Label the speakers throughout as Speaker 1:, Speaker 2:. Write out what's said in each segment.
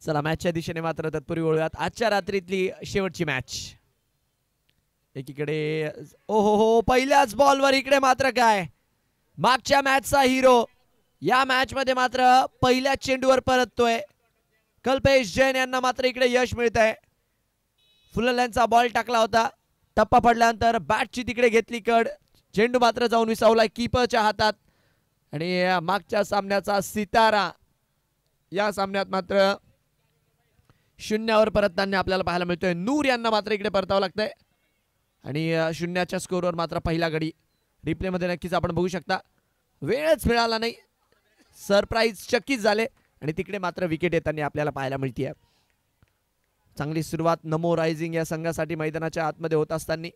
Speaker 1: चला मॅचच्या दिशेने मात्र तत्पूर्वी वळूयात आजच्या रात्रीतली शेवटची मॅच. एकीकडे ओहो हो पहिल्याच बॉलवर इकडे मात्र काय मागच्या मॅचचा हिरो या मॅच मध्ये मात्र पहिल्या चेंडूवर परततोय. कल्पेश जैन यांना मात्र इकडे यश मिळतंय. फुलरलँडचा बॉल टाकला होता, टप्पा पडल्यानंतर बॅटची तिकडे घेतली कड, चेंडू मात्र जाऊन विसावलाय कीपरच्या हातात. आणि मागच्या सामन्याचा सितारा या सामन्यात मात्र शून्यावर परतताना आपल्याला पाहायला मिळतोय. नूर यांना मात्र इकडे परतावं लागतंय आणि शून्याच्या स्कोरवर मात्र पहिला गडी रिप्ले मध्ये नक्कीच आपण बघू शकता. वेळच मिळाला नाही, सरप्राईज चकित झाले आणि तिकडे मात्र विकेट येताना आपल्याला पाहायला मिळते. चांगली सुरुवात नमो रायझिंग या संघासाठी मैदानाच्या आतमध्ये होत असताना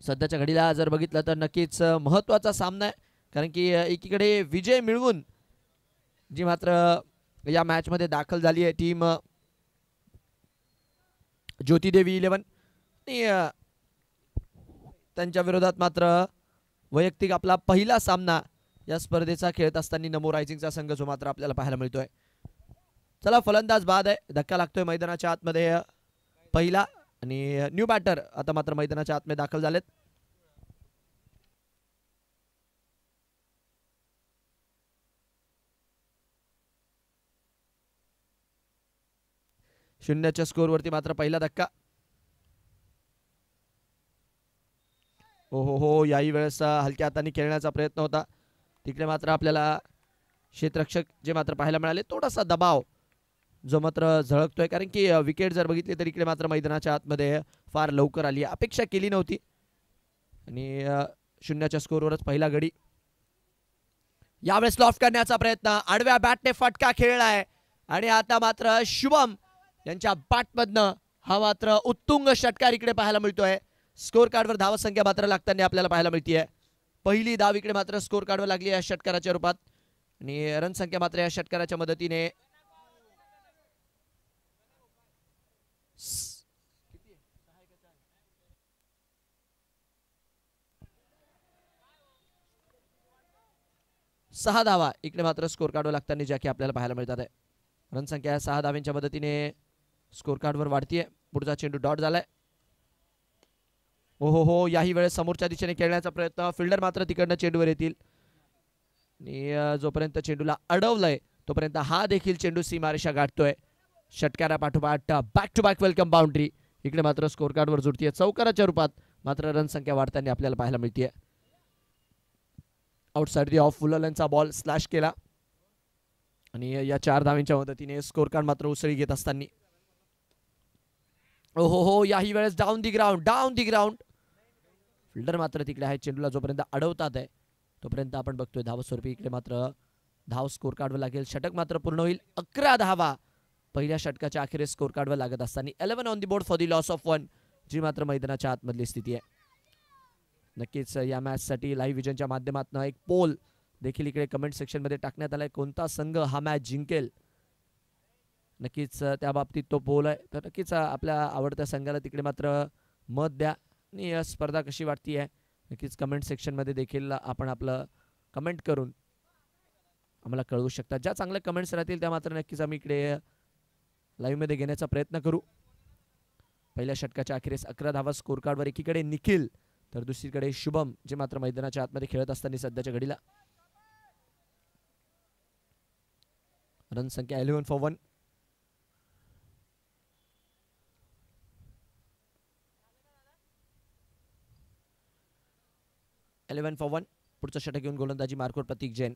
Speaker 1: सध्याच्या घडीला जर बघितलं तर नक्कीच महत्त्वाचा सामना आहे. कारण की एकीकडे विजय मिळवून जी मात्र या मॅच मध्ये दाखल झाली आहे टीम ज्योती देवी 11 आणि त्यांच्या विरोधात मात्र वैयक्तिक आपला पहिला सामना या स्पर्धेचा खेळत असताना नमो रायझिंगचा संघ जो मात्र आपल्याला पाहायला मिळतोय. चला फलंदाज बाद आहे, धक्का लागतोय मैदानाच्या आतमध्ये पहिला आणि न्यू बॅटर आता मात्र मैदानाच्या आतमध्ये दाखल झालेत. शून्याच्या स्कोरवरती मात्र पहिला धक्का. हो हो याही वेळेस हलक्या हाताने खेळण्याचा प्रयत्न होता, तिकडे मात्र आपल्याला क्षेत्ररक्षक जे मात्र पाहायला मिळाले. थोडासा दबाव जो मात्र झळकतोय कारण की विकेट जर बघितली तर इकडे मात्र मैदानाच्या आतमध्ये फार लवकर आली, अपेक्षा केली नव्हती आणि शून्याच्या स्कोरवरच पहिला गडी. यावेळेस लॉफ्ट करण्याचा प्रयत्न, आडव्या बॅटने फटका खेळलाय आणि आता मात्र शुभम यांच्या बॅटमधनं हा मात्र उत्तुंग षटकार इकडे पाहायला मिळतोय. स्कोर कार्डवर धाव संख्या मात्र लागताना आपल्याला पाहायला मिळतीये. पहिली धाव इकडे मात्र स्कोर कार्डवर लागली या षटकाराच्या रूपात आणि रन संख्या मात्र या षटकाराच्या मदतीने 6 धावा इकडे मात्र स्कोर कार्डवर लागताना ज्या की आपल्याला पाहायला मिळतात आहे. रन संख्या 6 धावांच्या मदतीने स्कोर कार्डवर वाढतीये. पुढचा चेंडू डॉट झालाय. हो हो हो याही वेळेस समोरच्या दिशेने खेळण्याचा प्रयत्न, फिल्डर मात्र तिकडनं चेंडूवर येतील आणि जोपर्यंत चेंडूला अडवलंय तोपर्यंत हा देखील चेंडू सीमारेषा गाठतोय. षटकारा पाठोपाठ back to back welcome boundary इकडे मात्र स्कोर कार्डवर जुळतीये. चौकाराच्या रूपात मात्र रन संख्या वाढताना आपल्याला पाहायला मिळतीये. आउटसाइड दी ऑफ फुलरलँडचा बॉल स्लॅश केला आणि या 4 धावांच्या मदतीने स्कोर कार्ड मात्र उसळी घेत असताना हो हो हो याही वेळेस डाऊन दी ग्राउंड फिल्डर मात्र तिकडे आहे. चेंडूला जोपर्यंत अडवतात आहे तोपर्यंत आपण बघतोय धावस्वरूपी इकडे मात्र धाव स्कोर कार्डवर लागेल. षटक मात्र पूर्ण होईल. 11 धावा पहिल्या षटकाच्या अखेरीस स्कोर कार्डवर लागत असताना 11 on the board for the loss of 1 जी मात्र मैदानाच्या आतमधली स्थिती आहे. नक्कीच या मॅच साठी लाईव्ह विजनच्या माध्यमातून एक पोल देखील इकडे कमेंट सेक्शन मध्ये टाकण्यात आलाय. कोणता संघ हा मॅच जिंकेल नक्कीच त्या बाबतीत तो पोल आहे. तर नक्कीच आपल्या आवडत्या संघाला तिकडे मात्र मत द्या आणि स्पर्धा कशी वाटती आहे नक्कीच कमेंट सेक्शन मध्ये देखील आपण आपलं कमेंट करून आम्हाला कळवू शकता. ज्या चांगल्या कमेंट्स राहतील त्या मात्र नक्कीच आम्ही इकडे लाईव्ह मध्ये घेण्याचा प्रयत्न करू. पहिल्या षटकाच्या अखेरीस 11 धावा स्कोर कार्डवर एकीकडे निखिल तर दुसरीकडे शुभम जे मात्र मैदानाच्या आतमध्ये खेळत असताना सध्याच्या घडीला रन संख्या 11 फॉर 1. पुढचं षटक घेऊन गोलंदाजी मार्कवर प्रतीक जैन.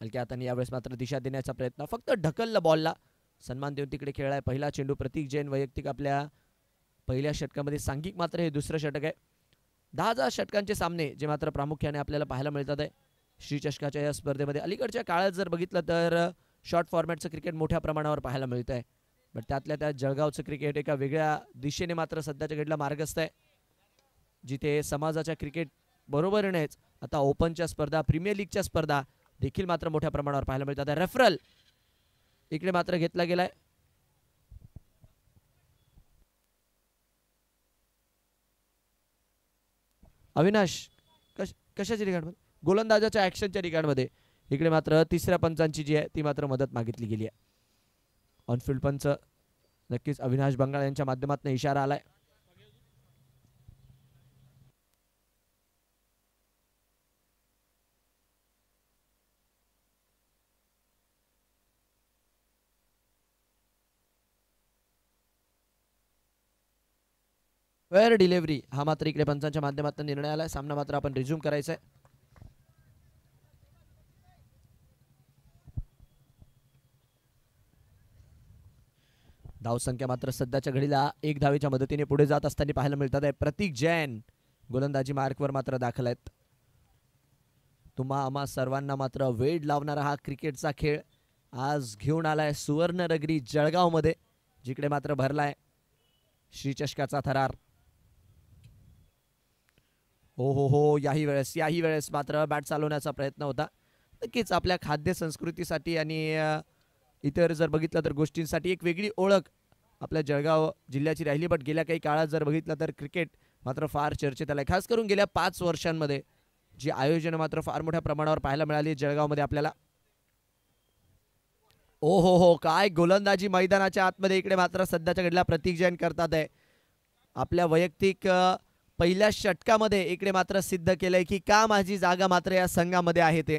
Speaker 1: हलक्या हाताने यावेळेस मात्र दिशा देण्याचा प्रयत्न, फक्त ढकललं बॉलला, सन्मान देऊन तिकडे खेळलाय. पहिला चेंडू प्रतीक जैन वैयक्तिक आपल्या पहिल्या षटकामध्ये सांघिक मात्र हे दुसरं षटक आहे. 10,000 षटकांचे सामने जे मात्र प्रामुख्याने आपल्याला पाहायला मिळतात आहे श्री चषकाच्या या स्पर्धेमध्ये. अलीकडच्या काळात जर बघितलं तर शॉर्ट फॉर्मॅटचं क्रिकेट मोठ्या प्रमाणावर पाहायला मिळत आहे. बट त्यातल्या त्यात जळगावचं क्रिकेट एका वेगळ्या दिशेने मात्र सध्याच्या घडीला मार्गस्थ आहे, जिथे समाजाच्या क्रिकेट बरोबरीनेच आता ओपनच्या स्पर्धा, प्रीमियर लीगच्या स्पर्धा देखील मात्र मोठ्या प्रमाणावर पाहायला मिळतात. रेफरल इकडे मात्र घेतला गेलाय. अविनाश कशाच्या रिगार्डमध्ये? गोलंदाजाच्या ऍक्शनच्या रिगार्डमध्ये इकडे मात्र तिसऱ्या पंचांची जी आहे ती मात्र मदत मागितली गेली आहे. ऑनफिल्ड पंच नक्कीच अविनाश बंगाळ यांच्या माध्यमातून इशारा आलाय. वेअर डिलिव्हरी हा मात्र इकडे पंचांच्या माध्यमातून निर्णय आलाय. सामना मात्र आपण रिझ्यूम करायचा आहे. धावसंख्या मात्र सध्याच्या घडीला 1 धावेच्या मदतीने पुढे जात असताना पाहायला मिळतात आहे. प्रतीक जैन गोलंदाजी मार्कवर मात्र दाखल आहेत. तुम्हा आम्हा सर्वांना मात्र वेड लावणारा हा क्रिकेटचा खेळ आज घेऊन आलाय सुवर्णनगरी जळगाव मध्ये, जिकडे मात्र भरलाय श्रीचषकाचा थरार. हो याही वेळेस मात्र बॅट चालवण्याचा प्रयत्न होता. नक्कीच आपल्या खाद्य संस्कृतीसाठी आणि इतर जर बघितलं तर गोष्टींसाठी एक वेगळी ओळख आपल्या जळगाव जिल्ह्याची राहिली. बट गेल्या काही काळात जर बघितलं तर क्रिकेट मात्र फार चर्चेत आलंय. खास करून गेल्या 5 वर्षांमध्ये जी आयोजन मात्र फार मोठ्या प्रमाणावर पाहायला मिळाली जळगावमध्ये आपल्याला. हो काय गोलंदाजी मैदानाच्या आतमध्ये इकडे मात्र सध्याच्या घडीला प्रतीक जैन करतात आहे. आपल्या वैयक्तिक पहिल्या षटकामध्ये इकडे मात्र सिद्ध केलंय की का माझी जागा मात्र या संघामध्ये आहे ते.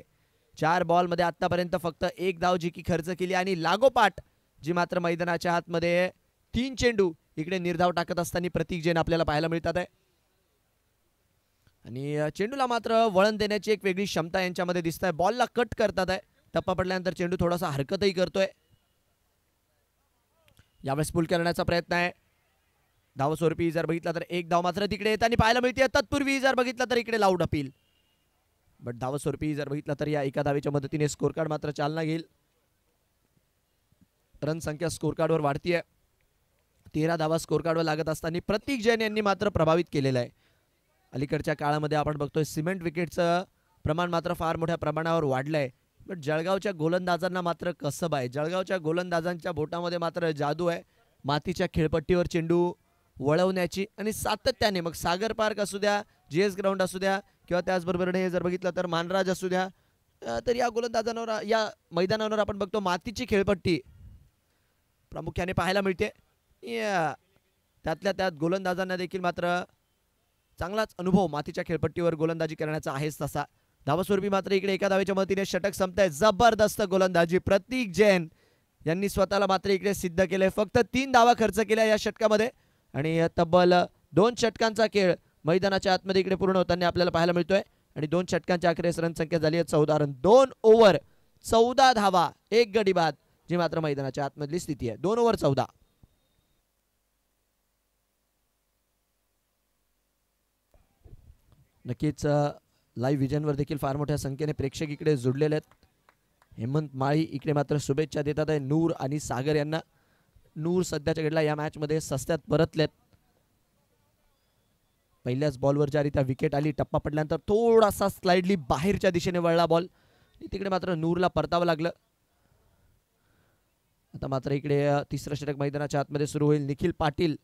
Speaker 1: 4 बॉलमध्ये आतापर्यंत फक्त 1 धाव जी की खर्च केली आणि लागोपाठ जी मात्र मैदानाच्या आतमध्ये 3 चेंडू इकडे निर्धाव टाकत असताना प्रतीक जैन आपल्याला पाहायला मिळतात आहे. आणि चेंडूला मात्र वळण देण्याची एक वेगळी क्षमता यांच्यामध्ये दिसत आहे. बॉलला कट करतात आहे. टप्पा पडल्यानंतर चेंडू थोडासा हरकतही करतोय. यावेळेस पुल करण्याचा प्रयत्न आहे. धावस्वरूपी जर बघितला तर 1 धाव मात्र तिकडे येताना पाहायला मिळते. तत्पूर्वी जर बघितलं तर इकडे लाऊड अपील. बट धावस्वरूपी जर बघितलं तर या एका धावेच्या मदतीने स्कोर कार्ड मात्र चालना घेईल. रन संख्या स्कोर कार्डवर वाढतीये. 13 धावा स्कोर कार्डवर लागत असताना प्रतीक जैन यांनी मात्र प्रभावित केलेलं आहे. अलीकडच्या काळामध्ये आपण बघतोय सिमेंट विकेटचं प्रमाण मात्र फार मोठ्या प्रमाणावर वाढलंय. बट जळगावच्या गोलंदाजांना मात्र कसब आहे. जळगावच्या गोलंदाजांच्या बोटामध्ये मात्र जादू आहे. मातीच्या खेळपट्टीवर चेंडू वळवण्याची आणि सातत्याने मग सागर पार्क असू द्या, GS ग्राउंड असू द्या किंवा त्याचबरोबर जर बघितलं तर मानराज असू द्या, तर या गोलंदाजांवर या मैदानावर आपण बघतो मातीची खेळपट्टी प्रामुख्याने पाहायला मिळते. त्यातल्या त्यात गोलंदाजांना देखील मात्र चांगलाच अनुभव मातीच्या खेळपट्टीवर गोलंदाजी करण्याचा आहेच तसा. धावस्वरूपी मात्र इकडे एका धावेच्या मदतीने षटक संपतंय. जबरदस्त गोलंदाजी प्रतीक जैन यांनी स्वतःला मात्र इकडे सिद्ध केलंय. फक्त 3 धावा खर्च केल्या या षटकामध्ये आणि तब्बल 2 षटकांचा खेळ मैदानाच्या आतमध्ये इकडे पूर्ण होताना आपल्याला पाहायला मिळतोय. आणि 2 षटकांच्या अखेरीस रन संख्या झाली आहे 14 रन. 2 ओव्हर 14 धावा 1 गडी बाद जी मात्र मैदानाच्या आतमधली स्थिती आहे. 2 ओव्हर 14. नक्कीच लाईव्ह विजनवर देखील फार मोठ्या संख्येने प्रेक्षक इकडे जुडलेले आहेत. हेमंत माळी इकडे मात्र शुभेच्छा देतात आहे नूर आणि सागर यांना. नूर सध्याच्या घडला या मॅच मध्ये सस्त्यात परतलेत. पहिल्याच बॉलवर ज्यारीत्या विकेट आली, टप्पा पडल्यानंतर थोडासा स्लाइडली बाहेरच्या दिशेने वळला बॉल, तिकडे मात्र नूरला परतावं लागलं. आता मात्र इकडे तिसरं षटक मैदानाच्या आतमध्ये सुरू होईल. निखिल पाटील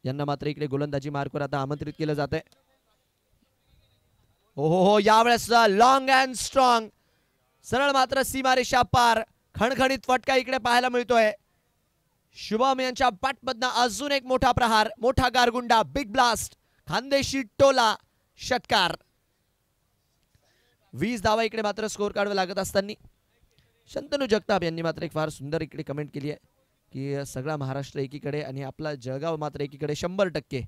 Speaker 1: यांना मात्र इकडे गोलंदाजी मार्कवर आता आमंत्रित केलं जात आहे. हो यावेळेस लॉंग अँड स्ट्रॉंग सरळ मात्र सीमारेषा पार खणखणीत फटका इकडे पाहायला मिळतोय. शुभम यांच्या बॅटमधनं अजून एक मोठा प्रहार, मोठा गारगुंडा, बिग ब्लास्ट, खानदेशी टोला, षटकार. 20 धावा इकडे मात्र स्कोर कार्डवर लागत असताना शंतनू जगताप यांनी मात्र एक फार सुंदर इकडे कमेंट केली आहे की सगळा महाराष्ट्र एकीकडे आणि आपला जळगाव मात्र एकीकडे 100%.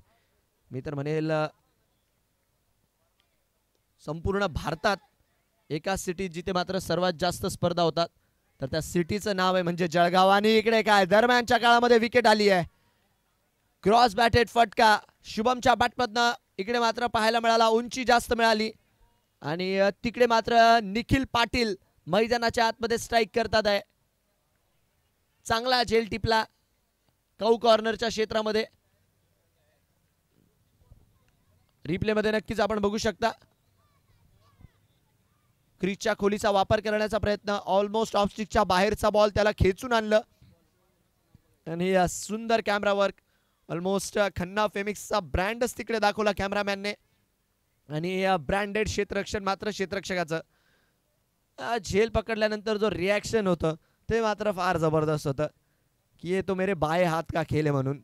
Speaker 1: मी तर म्हणेल संपूर्ण भारतात एका सिटीत जिथे मात्र सर्वात जास्त स्पर्धा होतात तर त्या सिटीचं नाव आहे म्हणजे जळगाव. आणि इकडे काय दरम्यानच्या काळामध्ये विकेट आली आहे. क्रॉस बॅटेड फटका शुभमच्या बॅटमधनं इकडे मात्र पाहायला मिळाला. उंची जास्त मिळाली आणि तिकडे मात्र निखिल पाटील मैदानाच्या आतमध्ये स्ट्राईक करतात आहे. चांगला झेल टिपला कौ कॉर्नरच्या क्षेत्रामध्ये. रिप्ले मध्ये नक्कीच आपण बघू शकता क्रीजच्या खोलीचा वापर करण्याचा प्रयत्न, ऑलमोस्ट ऑफस्टिकच्या बाहेरचा बॉल त्याला खेचून आणलं आणि सुंदर कॅमेरा वर्क. ऑलमोस्ट खन्ना फेमिक्सचा ब्रँडच तिकडे दाखवला कॅमेरामॅनने आणि ब्रँडेड क्षेत्ररक्षण मात्र क्षेत्ररक्षकाचं. झेल पकडल्यानंतर जो रिॲक्शन होतं ते मात्र फार जबरदस्त होतं की ये तो मेरे बाये हात का खेल आहे म्हणून.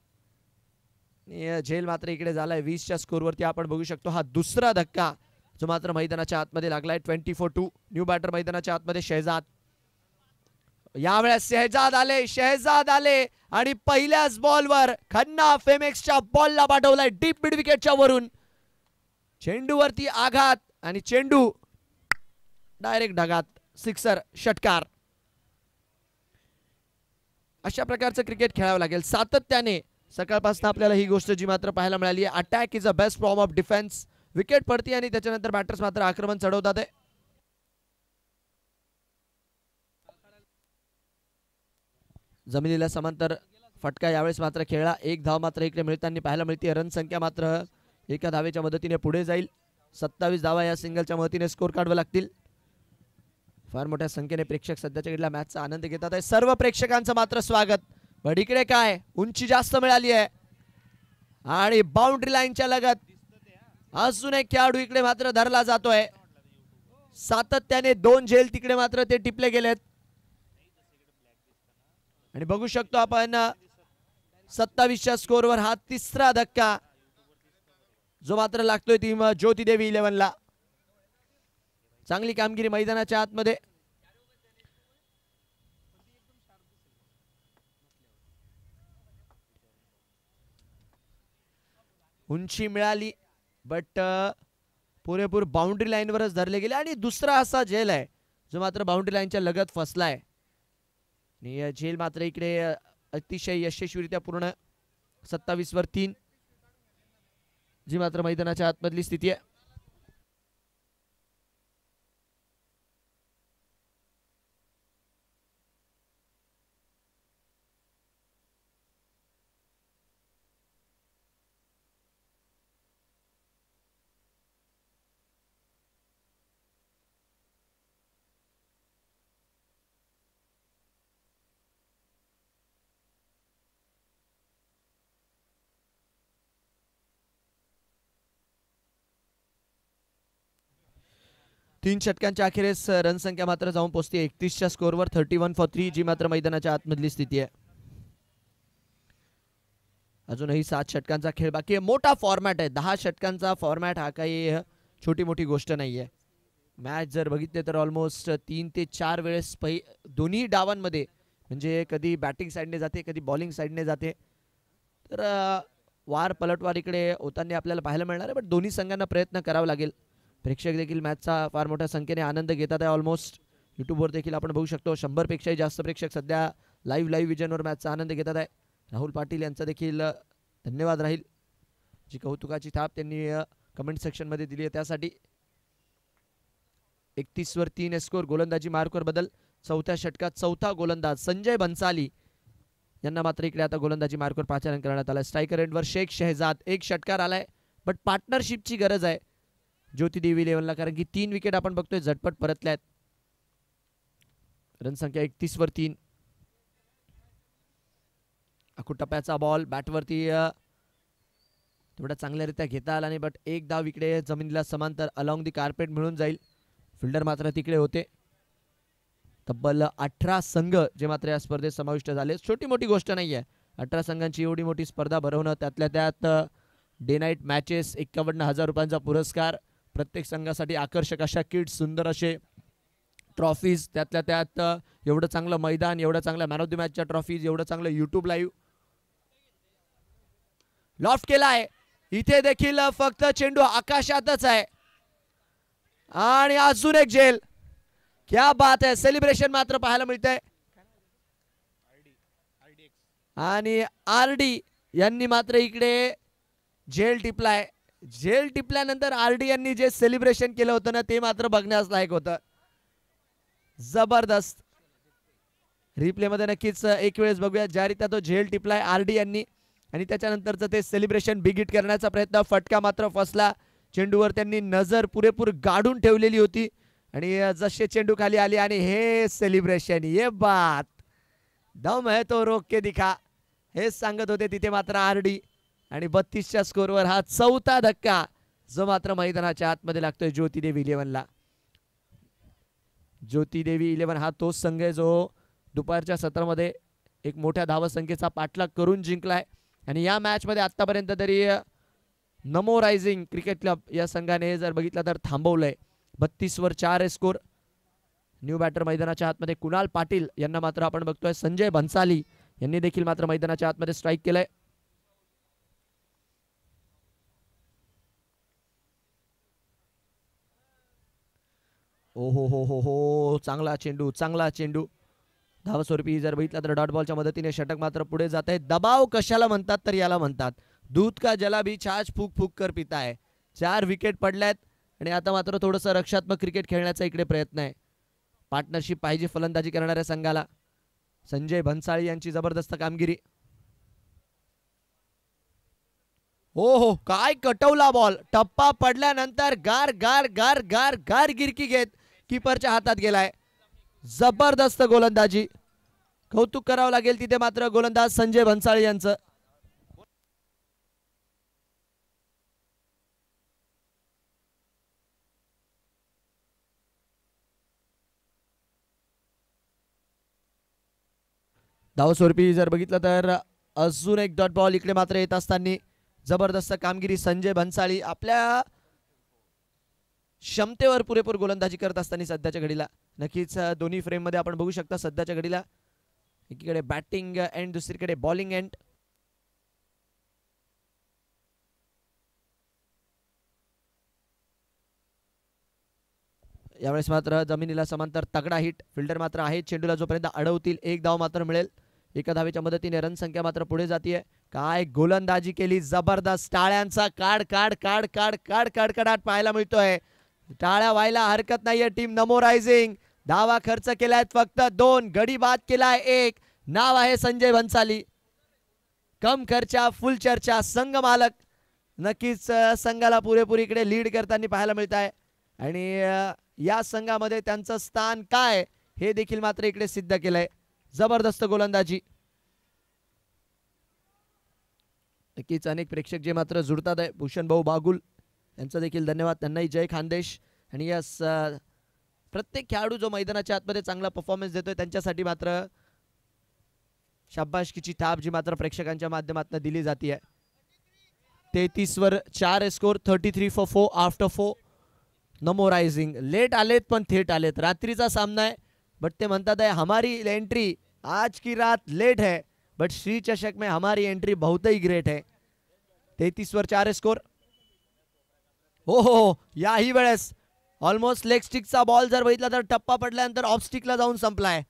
Speaker 1: झेल मात्र इकडे झालाय 20च्या स्कोरवरती. आपण बघू शकतो हा दुसरा धक्का जो मात्र मैदानाच्या आतमध्ये लागलाय. 24-2 न्यू बॅटर मैदानाच्या आतमध्ये शहजाद. यावेळेस शहजाद आले आणि पहिल्याच बॉलवर खन्ना फेमेक्सच्या बॉलला पाठवलाय डीप मिड विकेटच्या वरून. चेंडूवरती आघात आणि चेंडू डायरेक्ट ढगात. सिक्सर, षटकार. अशा प्रकारचं क्रिकेट खेळावं लागेल सातत्याने. सकाळपासून आपल्याला ही गोष्ट जी मात्र पाहायला मिळाली आहे, attack is a best form of defence. Wicket पडती आणि त्याच्यानंतर बॅटर्स मात्र आक्रमण चढवतात. जमिनीला समांतर फटका यावेळेस मात्र खेळला. एक धाव मात्र इकडे मिळताना पाहायला मिळते. रन संख्या मात्र एका धावेच्या मदतीने पुढे जाईल. 27 धावा या सिंगलच्या मदतीने स्कोर काढावे लागतील. फार मोठ्या संख्येने प्रेक्षक सध्याच्या घडीला मॅचचा आनंद घेतात आहे. सर्व प्रेक्षकांचं मात्र स्वागत. पण इकडे काय उंची जास्त मिळाली आहे आणि बाउंड्री लाईनच्या लगत अजून एक खेळाडू इकडे मात्र धरला जातोय. सातत्याने 2 झेल तिकडे मात्र ते टिपले गेलेत आणि बघू शकतो आपण 27च्या स्कोरवर हा तिसरा धक्का जो मात्र लागतोय टीम ज्योती देवी 11ला. चांगली कामगिरी मैदानाच्या आतमध्ये. उंची मिळाली बट पुरेपूर बाउंड्री लाईनवरच धरले गेले आणि दुसरा असा झेल आहे जो मात्र बाउंड्री लाईनच्या लगत फसलाय. आणि झेल मात्र इकडे अतिशय यशस्वीरित्या पूर्ण. 27वर 3 जी मात्र मैदानाच्या आतमधली स्थिती आहे. तीन षटकांच्या अखेरीस रन संख्या मात्र जाऊन पोहोचते 31च्या स्कोरवर. 31 for 3 जी मात्र मैदानाच्या आतमधली स्थिती आहे. अजूनही 7 षटकांचा खेळ बाकी आहे. मोठा फॉर्मॅट आहे. 10 षटकांचा फॉर्मॅट हा काही छोटी मोठी गोष्ट नाहीये. मॅच जर बघितले तर ऑलमोस्ट 3 ते 4 वेळेस दोन्ही डावांमध्ये म्हणजे कधी बॅटिंग साईडने जाते कधी बॉलिंग साईडने जाते. तर वार पलटवार इकडे होताना आपल्याला पाहायला मिळणार आहे. बट दोन्ही संघांना प्रयत्न करावा लागेल. प्रेक्षक देखील मॅचचा फार मोठ्या संख्येने आनंद घेतात आहे. ऑलमोस्ट यूट्यूबवर देखील आपण बघू शकतो 100 पेक्षाही जास्त प्रेक्षक सध्या लाईव्ह विजनवर मॅचचा आनंद घेतात आहे. राहुल पाटील यांचा देखील धन्यवाद राहील जी कौतुकाची थाप त्यांनी कमेंट सेक्शनमध्ये दिली आहे त्यासाठी. 31वर 3 स्कोर. गोलंदाजी मार्कवर बदल. चौथ्या षटकात चौथा गोलंदाज संजय बन्साली यांना मात्र इकडे आता गोलंदाजी मार्कवर पाचारण करण्यात आला. स्ट्रायकर एंडवर शेख शहजाद. एक षटकार आलाय बट पार्टनरशिपची गरज आहे ज्योती देवी 11ला कारण की 3 विकेट आपण बघतोय झटपट परतल्यात. रन संख्या 31वर 3. टप्प्याचा बॉल बॅटवरती थोडा चांगल्यारीत्या घेता आला नाही बट एक धाव इकडे जमिनीला समांतर अलॉंग दी कार्पेट मिळून जाईल. फिल्डर मात्र तिकडे होते. तब्बल 18 संघ जे मात्र या स्पर्धेत समाविष्ट झाले. छोटी मोठी गोष्ट नाहीये 18 संघांची एवढी मोठी स्पर्धा भरवणं. त्यातल्या त्यात डे नाईट मॅचेस. 51,000 रुपयांचा पुरस्कार. प्रत्येक संघासाठी आकर्षक अशा किट्स. सुंदर असे ट्रॉफीज. त्यातल्या त्यात एवढं चांगलं मैदान. एवढं चांगलं मॅन ऑफ द मॅचच्या ट्रॉफीज. एवढं चांगलं यूट्यूब लाईव्ह. लॉफ्ट केलाय इथे देखील फक्त चेंडू आकाशातच आहे आणि अजून एक झेल. क्या बात आहे. सेलिब्रेशन मात्र पाहायला मिळतंय आणि आरडी यांनी मात्र इकडे झेल टिपलाय. झेल टिपल्यानंतर आरडी यांनी जे सेलिब्रेशन केलं होतं ना ते मात्र बघण्यास लायक होतं. जबरदस्त. रिप्ले मध्ये नक्कीच एक वेळेस बघूया ज्या रीत्या तो झेल टिपलाय आरडी यांनी आणि त्याच्यानंतरचं ते सेलिब्रेशन बिग हिट करण्याचा प्रयत्न. फटका मात्र फसला. चेंडूवर त्यांनी नजर पुरेपूर गाडून ठेवलेली होती आणि जसे चेंडू खाली आली आणि हे सेलिब्रेशन. ये बात दम है तो रोक के दिखा हे सांगत होते तिथे मात्र आरडी. आणि 32च्या स्कोरवर हा चौथा धक्का जो मात्र मैदानाच्या आतमध्ये लागतोय ज्योती देवी 11ला. ज्योती देवी 11 हा तोच संघ आहे जो दुपारच्या सत्रामध्ये एक मोठ्या धावसंख्येचा पाठलाग करून जिंकलाय आणि या मॅच मध्ये आतापर्यंत तरी नमो रायझिंग क्रिकेट क्लब या संघाने जर बघितलं तर थांबवलंय. 32 वर 4 आहे स्कोर. न्यू बॅटर मैदानाच्या आतमध्ये कुणाल पाटील यांना मात्र आपण बघतोय संजय भन्साली यांनी देखील मात्र मैदानाच्या आतमध्ये स्ट्राईक केलंय. ओ हो हो हो हो चांगला चेंडू धावस्वरूपी जर बघितला तर डॉट बॉलच्या मदतीने षटक मात्र पुढे जात आहे. दबाव कशाला म्हणतात तर याला म्हणतात दूध का जला भी छाछ फूक फूक कर पिता है. 4 विकेट पडल्यात आणि आता मात्र थोडंसं रक्षात्मक क्रिकेट खेळण्याचा इकडे प्रयत्न आहे. पार्टनरशिप पाहिजे फलंदाजी करणाऱ्या संघाला. संजय भन्साळी यांची जबरदस्त कामगिरी. हो हो काय कटवला बॉल. टप्पा पडल्यानंतर गार गार गार गार गार गिरकी घेत कीपरच्या हातात गेलाय. जबरदस्त गोलंदाजी. कौतुक करावं लागेल तिथे मात्र गोलंदाज संजय भन्साळी यांचं. धावस्वरूपी जर बघितलं तर अजून एक डॉट बॉल इकडे मात्र येत असताना जबरदस्त कामगिरी. संजय भन्साळी आपल्या क्षमतेवर पुरेपूर गोलंदाजी करत असताना सध्याच्या घडीला नक्कीच दोन्ही फ्रेम मध्ये आपण बघू शकता. सध्याच्या घडीला एकीकडे बॅटिंग एंड दुसरीकडे बॉलिंग एंड. यावेळेस मात्र जमिनीला समांतर तगडा हिट. फिल्डर मात्र आहे चेंडूला जोपर्यंत अडवतील 1 धाव मात्र मिळेल. एका धावेच्या मदतीने रन संख्या मात्र पुढे जातीये. काय गोलंदाजी केली जबरदस्त. टाळ्यांचा काड काड काड काड काड कडकडाट पाहायला मिळतोय. टाळ्या व्हायला हरकत नाहीये टीम नमो रायझिंग. धावा खर्च केलाय फक्त 2, गडी बाद केलाय 1. नाव आहे संजय भन्साली. कम खर्चा फुल चर्चा. संघ मालक नक्कीच संघाला पुरेपूर इकडे लीड करताना पाहायला मिळत आहे आणि या संघामध्ये त्यांचं स्थान काय हे देखील मात्र इकडे सिद्ध केलंय. जबरदस्त गोलंदाजी. नक्कीच अनेक प्रेक्षक जे मात्र जुडतात आहे. भूषण भाऊ बागुल यांचा देखील धन्यवाद. त्यांनाही जय खानदेश. आणि यस प्रत्येक खेळाडू जो मैदानाच्या आतमध्ये चांगला परफॉर्मन्स देतोय त्यांच्यासाठी मात्र शाबासकीची थाप जी मात्र प्रेक्षकांच्या माध्यमातून दिली जाते. 33 वर 4 score. 33 for 4 after 4. Namo rising late आलेत पण थेट आलेत. रात्रीचा सामना आहे बट ते म्हणतात आहे हमारी एंट्री आज की रात लेट है बट श्री चषक में हमारी एंट्री बहुत ही ग्रेट है. 33 वर 4 स्कोर. हो हो हो याही वेळेस ऑलमोस्ट लेग स्टिकचा बॉल जर बघितला तर टप्पा पडल्यानंतर ऑफ स्टिकला जाऊन संपलाय.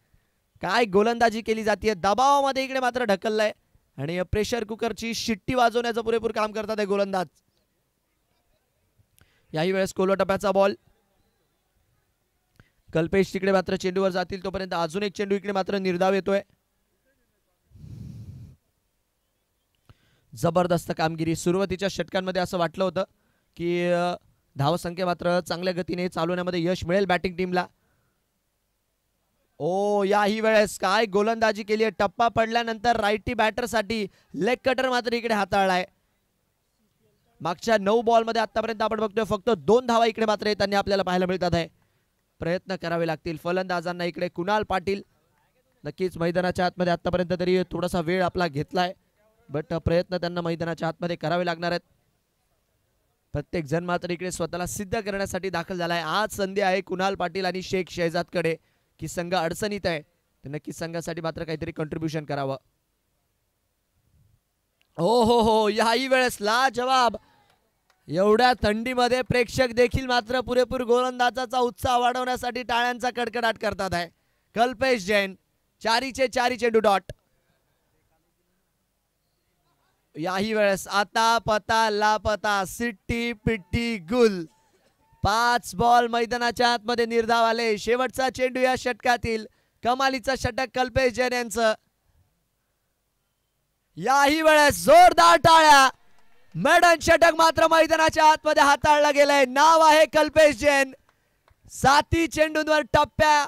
Speaker 1: काय गोलंदाजी केली जाते. दबावामध्ये इकडे मात्र ढकललाय आणि प्रेशर कुकरची शिट्टी वाजवण्याचं पुरेपूर काम करतात आहे गोलंदाज. याही वेळेस कोलवा टप्प्याचा बॉल. कल्पेश तिकडे मात्र चेंडूवर जातील तोपर्यंत अजून एक चेंडू इकडे मात्र निर्धाव येतोय. जबरदस्त कामगिरी. सुरुवातीच्या षटकांमध्ये असं वाटलं होतं की धावसंख्या मात्र चांगल्या गतीने चालवण्यामध्ये यश मिळेल बॅटिंग टीमला. ओ याही वेळेस काय गोलंदाजी केली आहे. टप्पा पडल्यानंतर रायटी बॅटरसाठी लेग कटर मात्र इकडे हाताळलाय. मागच्या 9 बॉलमध्ये आतापर्यंत आपण बघतोय फक्त 2 धावा इकडे मात्र येताना आपल्याला पाहायला मिळतात आहे. प्रयत्न करावे लागतील फलंदाजांना. इकडे कुणाल पाटील नक्कीच मैदानाच्या आतमध्ये आतापर्यंत तरी थोडासा वेळ आपला घेतलाय बट प्रयत्न त्यांना मैदानाच्या आतमध्ये करावे लागणार आहेत. प्रत्येक जण मात्र इकडे स्वतःला सिद्ध करण्यासाठी दाखल झालाय. आज संधी आहे कुणाल पाटील आणि शेख शेहजादकडे की संघ अडचणीत आहे तर नक्कीच संघासाठी मात्र काहीतरी कॉन्ट्रीब्युशन करावं. हो हो हो याही वेळेस लाजवाब. एवढ्या थंडीमध्ये प्रेक्षक देखील मात्र पुरेपूर गोलंदाजाचा उत्साह वाढवण्यासाठी टाळ्यांचा कडकडाट करतात आहे. कल्पेश जैन 4चे 4 चेंडू डॉट. याही वेळेस आता पता लापता सिट्टी पिट्टी गुल. 5 बॉल मैदानाच्या आतमध्ये निर्धाव आले. शेवटचा चेंडू या षटकातील. कमालीचा षटक कल्पेश जैन यांचं. याही वेळेस जोरदार टाळ्या. मेडन षटक मात्र मैदानाच्या आतमध्ये हाताळला गेलाय. नाव आहे कल्पेश जैन. 7 चेंडूंवर टप्प्या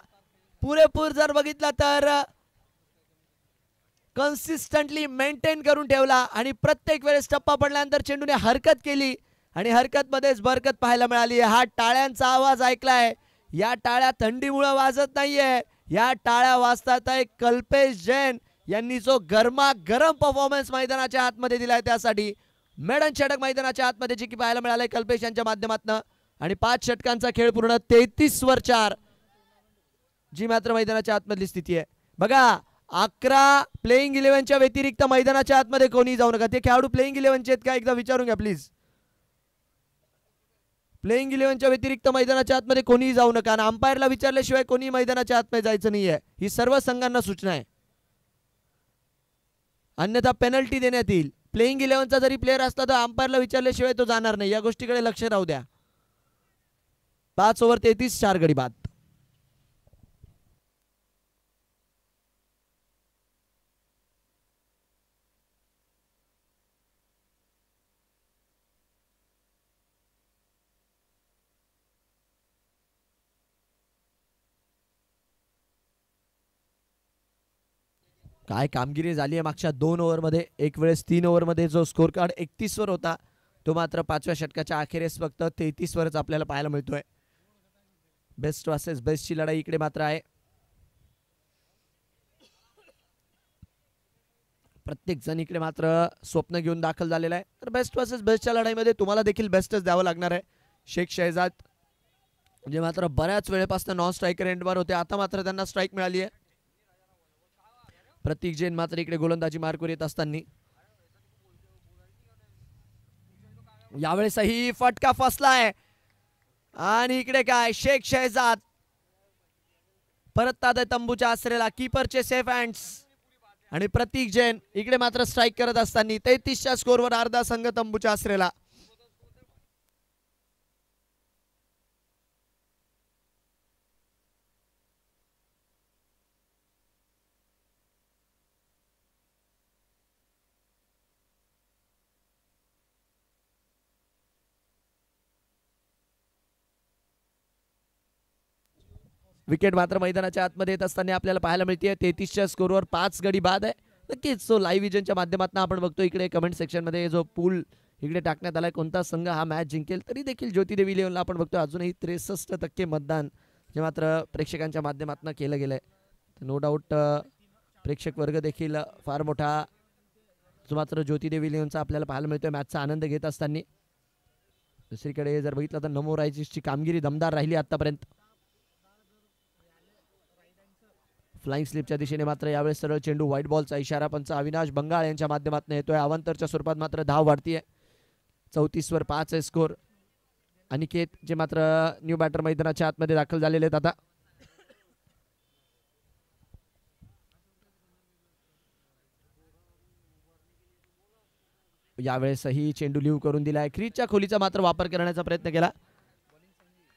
Speaker 1: पुरेपूर जर बघितला तर कन्सिस्टंटली मेंटेन करून ठेवला आणि प्रत्येक वेळेस टप्पा पडल्यानंतर चेंडूने हरकत केली आणि हरकत मध्येच बरकत पाहायला मिळाली. हा टाळ्यांचा आवाज ऐकलाय या टाळ्या थंडीमुळे वाजत नाहीये, या टाळ्या वाजतात आहे कल्पेश जैन यांनी जो गरमागरम परफॉर्मन्स मैदानाच्या आतमध्ये दिलाय त्यासाठी. मेडन षटक मैदानाच्या आतमध्ये जे की पाहायला मिळालंय कल्पेश यांच्या माध्यमातून. आणि 5 षटकांचा खेळ पूर्ण 33 वर 4 जी मात्र मैदानाच्या आतमधली स्थिती आहे. बघा 11 प्लेइंग 11च्या व्यतिरिक्त मैदानाच्या आतमध्ये कोणी जाऊ नका. ते खेळाडू प्लेइंग 11चे आहेत का एकदा विचारून घ्या प्लीज. प्लेइंग 11च्या व्यतिरिक्त मैदानाच्या आतमध्ये कोणीही जाऊ नका आणि अंपायरला विचारल्याशिवाय कोणी मैदानाच्या आतमध्ये जायचं नाहीये, ही सर्व संघांना सूचना आहे. अन्यथा पेनल्टी देण्यात येईल. प्लेइंग 11चा जरी प्लेअर असला तर अंपायरला विचारल्याशिवाय तो जाणार नाही, या गोष्टीकडे लक्ष राहू द्या. 5 ओव्हर 33 4 गडी बाद. काय कामगिरी झाली आहे मागच्या 2 ओव्हरमध्ये. एक वेळेस 3 ओव्हरमध्ये जो स्कोर कार्ड 31 वर होता तो मात्र 5व्या षटकाच्या अखेरीस फक्त 33 वरच आपल्याला पाहायला मिळतोय. बेस्ट वर्सेस बेस्टची लढाई इकडे मात्र आहे. प्रत्येक जण इकडे मात्र स्वप्न घेऊन दाखल झालेला आहे. तर बेस्ट वर्सेस बेस्टच्या लढाईमध्ये तुम्हाला देखील बेस्टच द्यावं लागणार आहे. शेख शहजाद म्हणजे मात्र बऱ्याच वेळेपासून नॉन स्ट्रायकर एंडवर होते, आता मात्र त्यांना स्ट्राईक मिळाली आहे. प्रतीक जैन मात्र इकडे गोलंदाजी मार्कवर येत असताना यावेळेसही फटका फसलाय. आणि इकडे काय शेख शहजाद परत तंबूच्या आसरेला. कीपरचे सेफ हँड्स आणि प्रतीक जैन इकडे मात्र स्ट्राईक करत असताना 33च्या स्कोरवर अर्धा संघ तंबूच्या आसरेला. विकेट मात्र मैदानाच्या आतमध्ये येत असताना आपल्याला पाहायला मिळते. 33च्या स्कोरवर 5 गडी बाद आहे. नक्कीच सो लाईव्ह विजनच्या माध्यमातून आपण बघतो इकडे कमेंट सेक्शनमध्ये जो पूल इकडे टाकण्यात आलाय कोणता संघ हा मॅच जिंकेल. तरी देखील ज्योतिदेवी इलेव्हनला आपण बघतो अजूनही 63% मतदान जे मात्र प्रेक्षकांच्या माध्यमातून केलं गेलंय. नो डाऊट प्रेक्षक वर्ग देखील फार मोठा जो मात्र ज्योतिदेवी इलेव्हनचा आपल्याला पाहायला मिळतोय मॅचचा आनंद घेत असताना. दुसरीकडे जर बघितलं तर नमो रायजिसची कामगिरी दमदार राहिली आतापर्यंत. फ्लाइंग स्लिपच्या दिशेने मात्र यावेळेस सरळ चेंडू व्हाईट बॉलचा इशारा पंच अविनाश बंगाळ यांच्या माध्यमातून येतोय. अवांतरच्या स्वरूपात मात्र धाव वाढतीये. 34 वर 5 आहे स्कोर. अनिकेत जे मात्र न्यू बॅटर मैदानाच्या आतमध्ये दाखल झालेले आहेत आता. यावेळेसही चेंडू लिव्ह करून दिलाय. क्रीजच्या खोलीचा मात्र वापर करण्याचा प्रयत्न केला.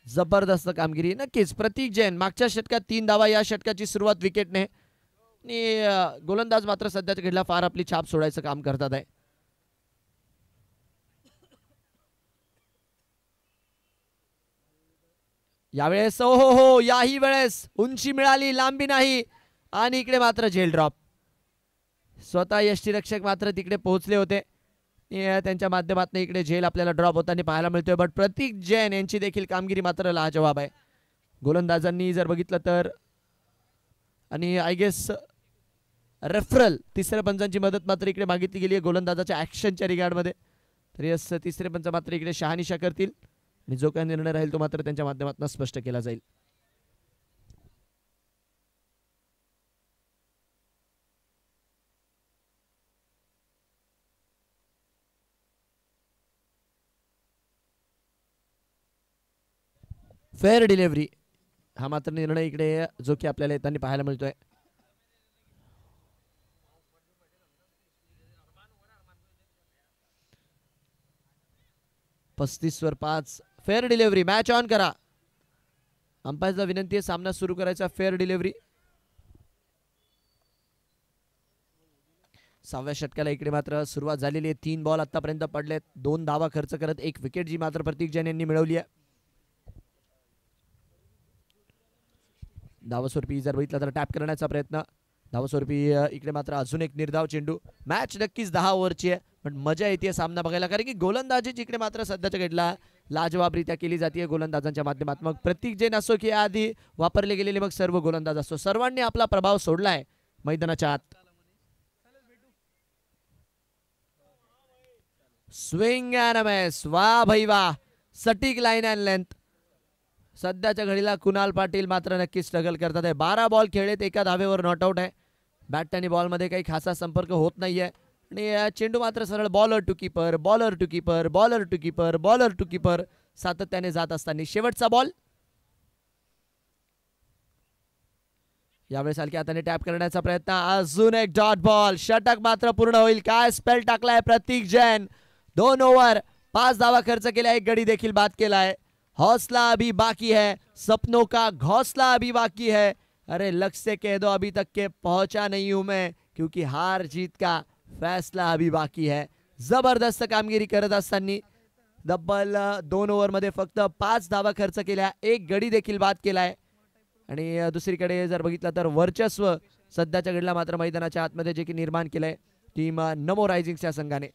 Speaker 1: जबरदस्त कामगिरी. नक्कीच प्रतीक जैन मागच्या षटकात 3 धावा, या षटकाची सुरुवात विकेटने. आणि गोलंदाज मात्र सध्याच्या घडीला फार आपली छाप सोडायचं काम करतात आहे. यावेळेस हो याही वेळेस उंची मिळाली, लांबी नाही. आणि इकडे मात्र झेल ड्रॉप. स्वतः यष्टीरक्षक मात्र तिकडे पोहोचले होते. त्यांच्या माध्यमातून इकडे झेल आपल्याला ड्रॉप होताना पाहायला मिळतोय. बट प्रतीक जैन यांची देखील कामगिरी मात्र लाजवाब आहे. गोलंदाजांनी जर बघितलं तर आणि आय गेस रेफरल तिसऱ्या पंचांची मदत मात्र इकडे मागितली गेली आहे गोलंदाजाच्या ऍक्शनच्या रिगार्डमध्ये. तर यस तिसरे पंच मात्र इकडे शहानिशा करतील आणि जो काही निर्णय राहील तो मात्र त्यांच्या माध्यमातून स्पष्ट केला जाईल. फेअर डिलिव्हरी हा मात्र निर्णय इकडे जो की आपल्याला येताना पाहायला मिळतोय. पस्तीस वर 5 फेअर डिलिव्हरी. मॅच ऑन करा. अंपायरला विनंती आहे सामना सुरू करायचा. Fair delivery. 6व्या षटकाला इकडे मात्र सुरुवात झालेली आहे. 3 बॉल आतापर्यंत पडलेत. 2 धावा खर्च करत 1 विकेट जी मात्र प्रतीक जैन यांनी मिळवली आहे. धावस्वरूपी जर बघितलं तर टॅप करण्याचा प्रयत्न. धावस्वरूपी इकडे मात्र अजून एक निर्धाव चेंडू. मॅच नक्कीच 10 ओव्हरची आहे पण मजा येते सामना बघायला कारण की गोलंदाजी इकडे मात्र सध्याच्या घडला लाजवाबरित्या केली जाते गोलंदाजांच्या माध्यमातून. मग प्रतीक जैन असो की आधी वापरले गेलेले मग सर्व गोलंदाज असो, सर्वांनी आपला प्रभाव सोडलाय मैदानाच्या आत. Swing and a miss. वा भाई वा, सटीक लाईन अँड लेंथ. सध्याच्या घडीला कुणाल पाटील मात्र नक्की स्ट्रगल करतात आहे. 12 बॉल खेळलेत, एका धावेवर नॉट आउट आहे. बॅट आणि बॉलमध्ये काही खासा संपर्क होत नाहीये आणि चेंडू मात्र सरळ bowler to keeper, bowler to keeper, bowler to keeper, bowler to keeper सातत्याने जात असताना शेवटचा बॉल. यावेळेस हलक्या हाताने टॅप करण्याचा प्रयत्न, अजून एक डॉट बॉल. षटक मात्र पूर्ण होईल. काय स्पेल टाकलाय प्रतीक जैन. 2 ओव्हर 5 धावा खर्च केला, 1 गडी देखील बाद केलाय. हौसला अभी बाकी है, सपनों का घोंसला अभी बाकी है. अरे लक्ष्य से कह दो अभी तक के पहुंचा नहीं हूं मैं, क्योंकि हार जीत का फैसला अभी बाकी है. जबरदस्त कामगिरी करत असताना तब्बल 2 ओव्हरमध्ये फक्त 5 धावा खर्च केल्या, 1 गडी देखील बाद केलाय. आणि दुसरीकडे जर बघितलं तर वर्चस्व सध्याच्या घडीला मात्र मैदानाच्या आतमध्ये जे की निर्माण केलंय टीम नमो रायझिंगच्या संघाने.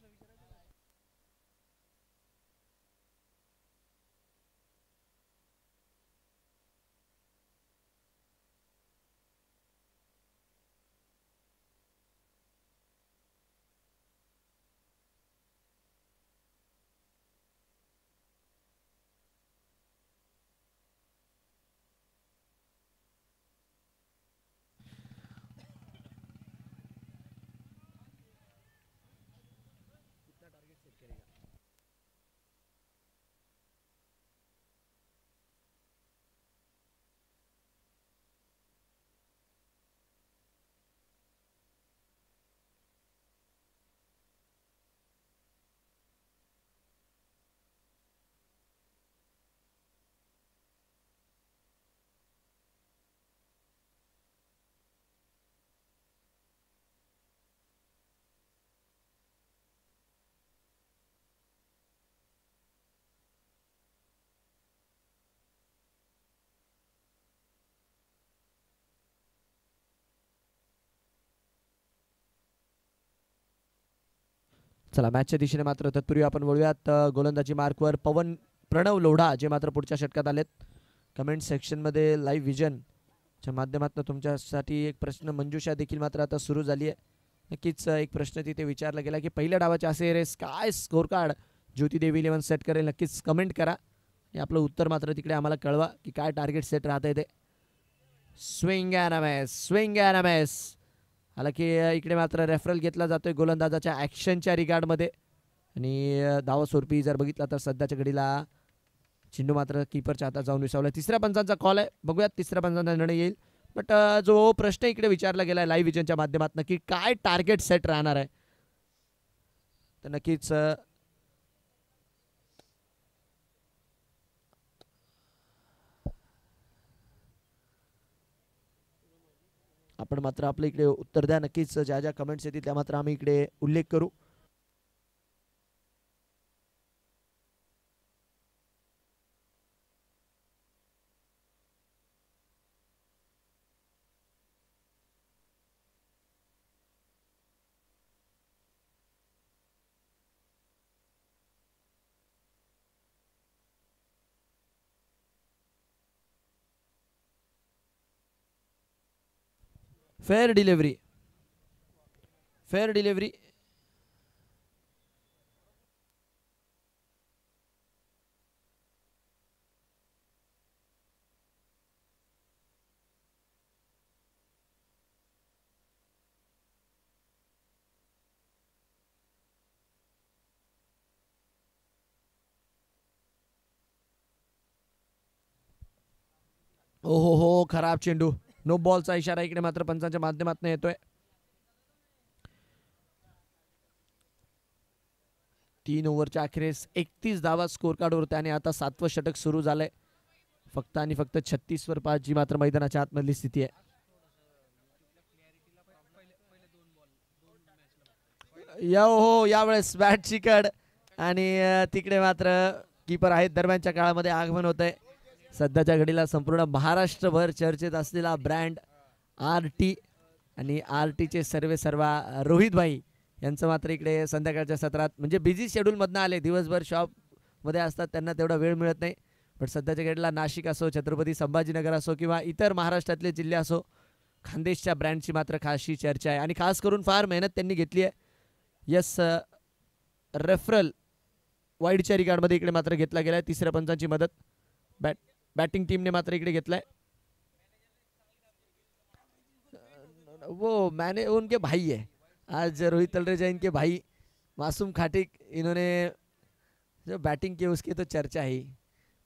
Speaker 1: चला मॅचच्या दिशेने मात्र तत्पूर्वी आपण वळूयात गोलंदाजी मार्कवर पवन प्रणव लोढा जे मात्र पुढच्या षटकात आलेत. कमेंट सेक्शनमध्ये लाईव्ह विजनच्या माध्यमातून तुमच्यासाठी एक प्रश्न मंजुषा देखील मात्र आता सुरू झाली आहे. नक्कीच एक प्रश्न तिथे विचारला गेला की पहिल्या डावाच्या असे रेस काय स्कोर कार्ड ज्योती देवी 11 सेट करेल. नक्कीच कमेंट करा आणि आपलं उत्तर मात्र तिकडे आम्हाला कळवा की काय टार्गेट सेट राहत आहे ते. Swing and a miss, swing and a miss. हालाकी इकडे मात्र रेफरल घेतला जातोय गोलंदाजाच्या ॲक्शनच्या रिगार्डमध्ये आणि धावस्वरूपी जर बघितला तर सध्याच्या घडीला चेंडू मात्र कीपरच्या हातात जाऊन विसावला. तिसऱ्या पंचांचा कॉल आहे, बघूयात तिसऱ्या पंचांचा निर्णय येईल. बट जो प्रश्न इकडे विचारला गेला आहे लाईव्ह विजनच्या माध्यमातून की काय टार्गेट सेट राहणार आहे, तर नक्कीच आपण मात्र आपल्या इकडे उत्तर द्या. नक्कीच ज्या ज्या कमेंट्स येतील त्या मात्र आम्ही इकडे उल्लेख करू. Fair delivery, fair delivery. हो खराब चेंडू. नो बॉलचा इशारा इकडे मात्र पंचांच्या माध्यमातून येतोय. 3 ओव्हरच्या अखेरीस 31 धावा स्कोर कार्डवर त्याने आता 7वं षटक सुरू झालंय. फक्त आणि फक्त 36 वर 5 जी मात्र मैदानाच्या आतमधली स्थिती आहे. यावेळेस बॅटची कड आणि तिकडे मात्र कीपर आहेत. दरम्यानच्या काळामध्ये आगमन होत आहे सध्याच्या घडीला संपूर्ण महाराष्ट्रभर चर्चेत असलेला ब्रँड RT आणि RTचे सर्वा रोहित भाई यांचं मात्र इकडे संध्याकाळच्या सत्रात म्हणजे बिझी शेड्यूलमधनं आले, दिवसभर शॉप मध्ये असतात त्यांना तेवढा वेळ मिळत नाही. पण सध्याच्या घडीला नाशिक असो, छत्रपती संभाजीनगर असो किंवा इतर महाराष्ट्रातले जिल्हे असो, खानदेशच्या ब्रँडची मात्र खासशी चर्चा आहे आणि खास करून फार मेहनत त्यांनी घेतली आहे. यस, रेफरल वाईडच्या रिगार्डमध्ये इकडे मात्र घेतला गेला आहे. तिसऱ्या पंचांची मदत बॅटिंग टीमने मात्र इकडे घेतलाय. वो मैंने उनके भाई है आज, रोहित तलरेजा इनके भाई मासूम खाटिक, इन्होंने जो बैटिंग की उसकी तो चर्चा ही.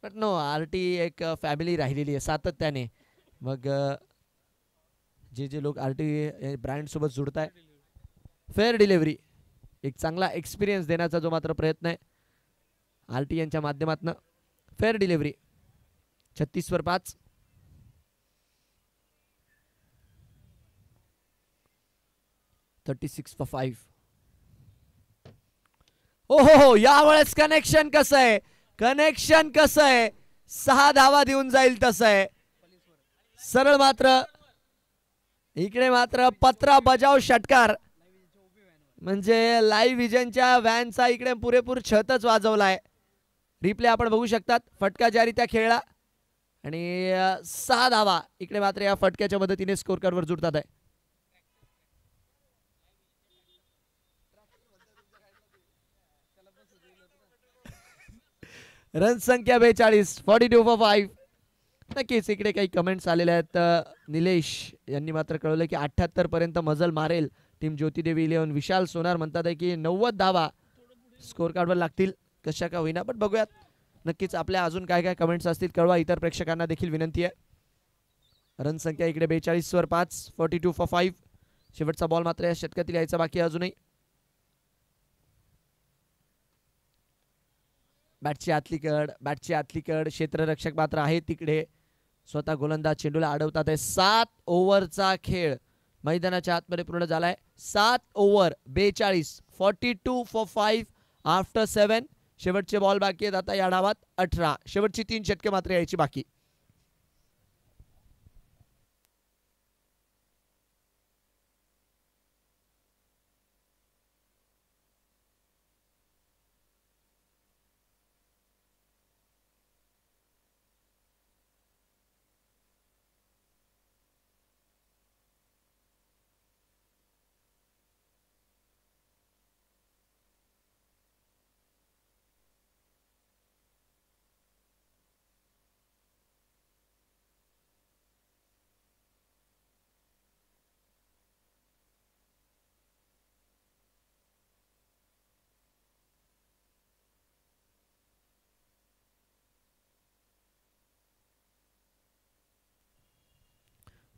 Speaker 1: बट नो, आरटी एक फॅमिली राहिलेली आहे सातत्याने. मग जे जे लोक आरटी ब्रँड सोबत जुडत आहे, फेअर डिलिव्हरी, एक चांगला एक्सपिरियन्स देण्याचा जो मात्र प्रयत्न आहे आरटी यांच्या माध्यमातून. फेअर डिलिव्हरी 36 वर 5. $36 for 5. हो, यावेळेस कनेक्शन कसं आहे, कनेक्शन कसं आहे, 6 धावा देऊन जाईल तसं आहे. सरळ मात्र इकडे मात्र पत्रा बजाव षटकार, म्हणजे लाईव्ह विजनच्या व्हॅनचा इकडे पुरेपूर छतच वाजवलाय. रिप्ले आपण बघू शकतात. फटका ज्यारीत्या खेळला आणि 6 धावा इकडे मात्र या फटक्याच्या मदतीने स्कोर कार्डवर जुडतात आहे. रन संख्या 42, 42 for 5. नक्कीच इकडे काही कमेंट्स आलेले आहेत. निलेश यांनी मात्र कळवलं की 78 पर्यंत मजल मारेल टीम ज्योतिदेवी 11. विशाल सोनार म्हणतात आहे की 90 धावा स्कोर कार्डवर लागतील कशा का होईना. पण बघूयात नक्कीच आपल्या अजून काय काय कमेंट्स असतील कळवा. इतर प्रेक्षकांना देखील विनंती आहे. रन संख्या इकडे 42 वर 5, 42 for 5. शेवटचा बॉल मात्र या षटकातील यायचा बाकी अजूनही. बॅटची आतली कड क्षेत्ररक्षक मात्र आहे तिकडे. स्वतः गोलंदाज चेंडूला अडवतात आहे. 7 ओव्हरचा खेळ मैदानाच्या आतमध्ये पूर्ण झालाय. 7 ओव्हर 42, 42 for 5 आफ्टर 7. शेवटचे बॉल बाकी आहेत आता या डावात 18. शेवटची 3 षटके मात्र यायची बाकी.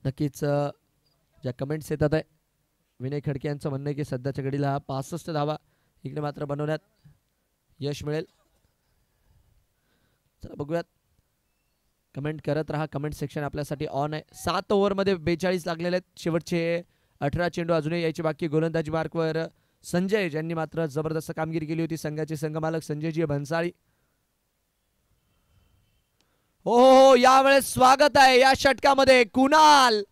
Speaker 1: नक्कीच ज्या कमेंट्स येतात आहे, विनय खडके यांचं म्हणणं आहे की सध्याच्या घडीला 65 धावा इकडे मात्र बनवण्यात यश मिळेल. चला बघूयात. कमेंट करत राहा. कमेंट सेक्शन आपल्यासाठी ऑन आहे. 7 ओव्हरमध्ये 42 लागलेले आहेत. शेवटचे 18 चेंडू अजूनही यायची बाकी. गोलंदाजी मार्कवर संजय ज्यांनी मात्र जबरदस्त कामगिरी केली होती. संघाचे संघमालक संजयजी भन्साळी. हो, यावेळेस स्वागत आहे या षटकामध्ये कुणाल.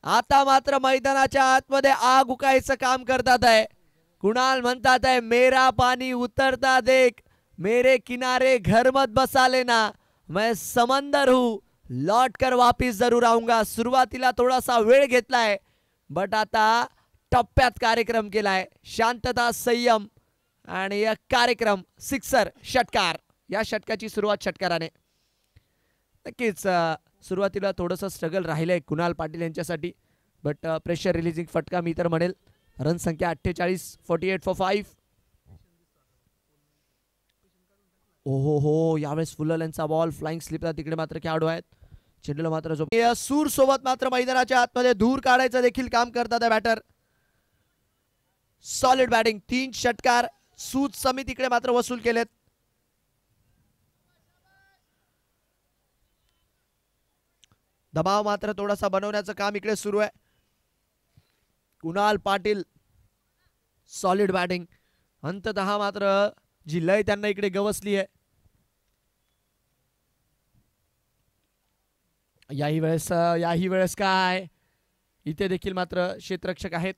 Speaker 1: आता मात्र मैदानाच्या आतमध्ये आग उकायचं काम करतात आहे. कुणाल म्हणतात आहे मेरा पानी उतरता देख, मेरे किनारे घर मत बसा लेना, मैं समंदर हूं, लौट कर वापिस जरूर आऊंगा. सुरुवातीला थोडासा वेळ घेतलाय बट आता टप्प्यात कार्यक्रम केलाय. शांतता, संयम आणि कार्यक्रम. सिक्सर, षटकार. या षटकाची सुरुवात षटकाराने. नक्कीच सुरुवातीला थोडंसं स्ट्रगल राहिलंय कुणाल पाटील यांच्यासाठी बट प्रेशर रिलीजिंग फटका मी तर म्हणेल. रन संख्या 48, 48 for 5. हो, यावेळेस फुलर यांचा बॉल फ्लाइंग स्लिपला तिकडे मात्र खेळाडू आहेत. चेंडूला मात्र जो सूर सोबत मात्र मैदानाच्या आतमध्ये दूर काढायचं देखील काम करतात बॅटर. Solid batting. 3 षटकार सूद समित इकडे मात्र वसूल केलेत. दबाव मात्र थोडासा बनवण्याचं काम इकडे सुरू आहे. Kunal Patil solid batting. अंततः मात्र जी लय त्यांना इकडे गवसली आहे. याही वेळेस काय इथे देखील मात्र क्षेत्ररक्षक आहेत.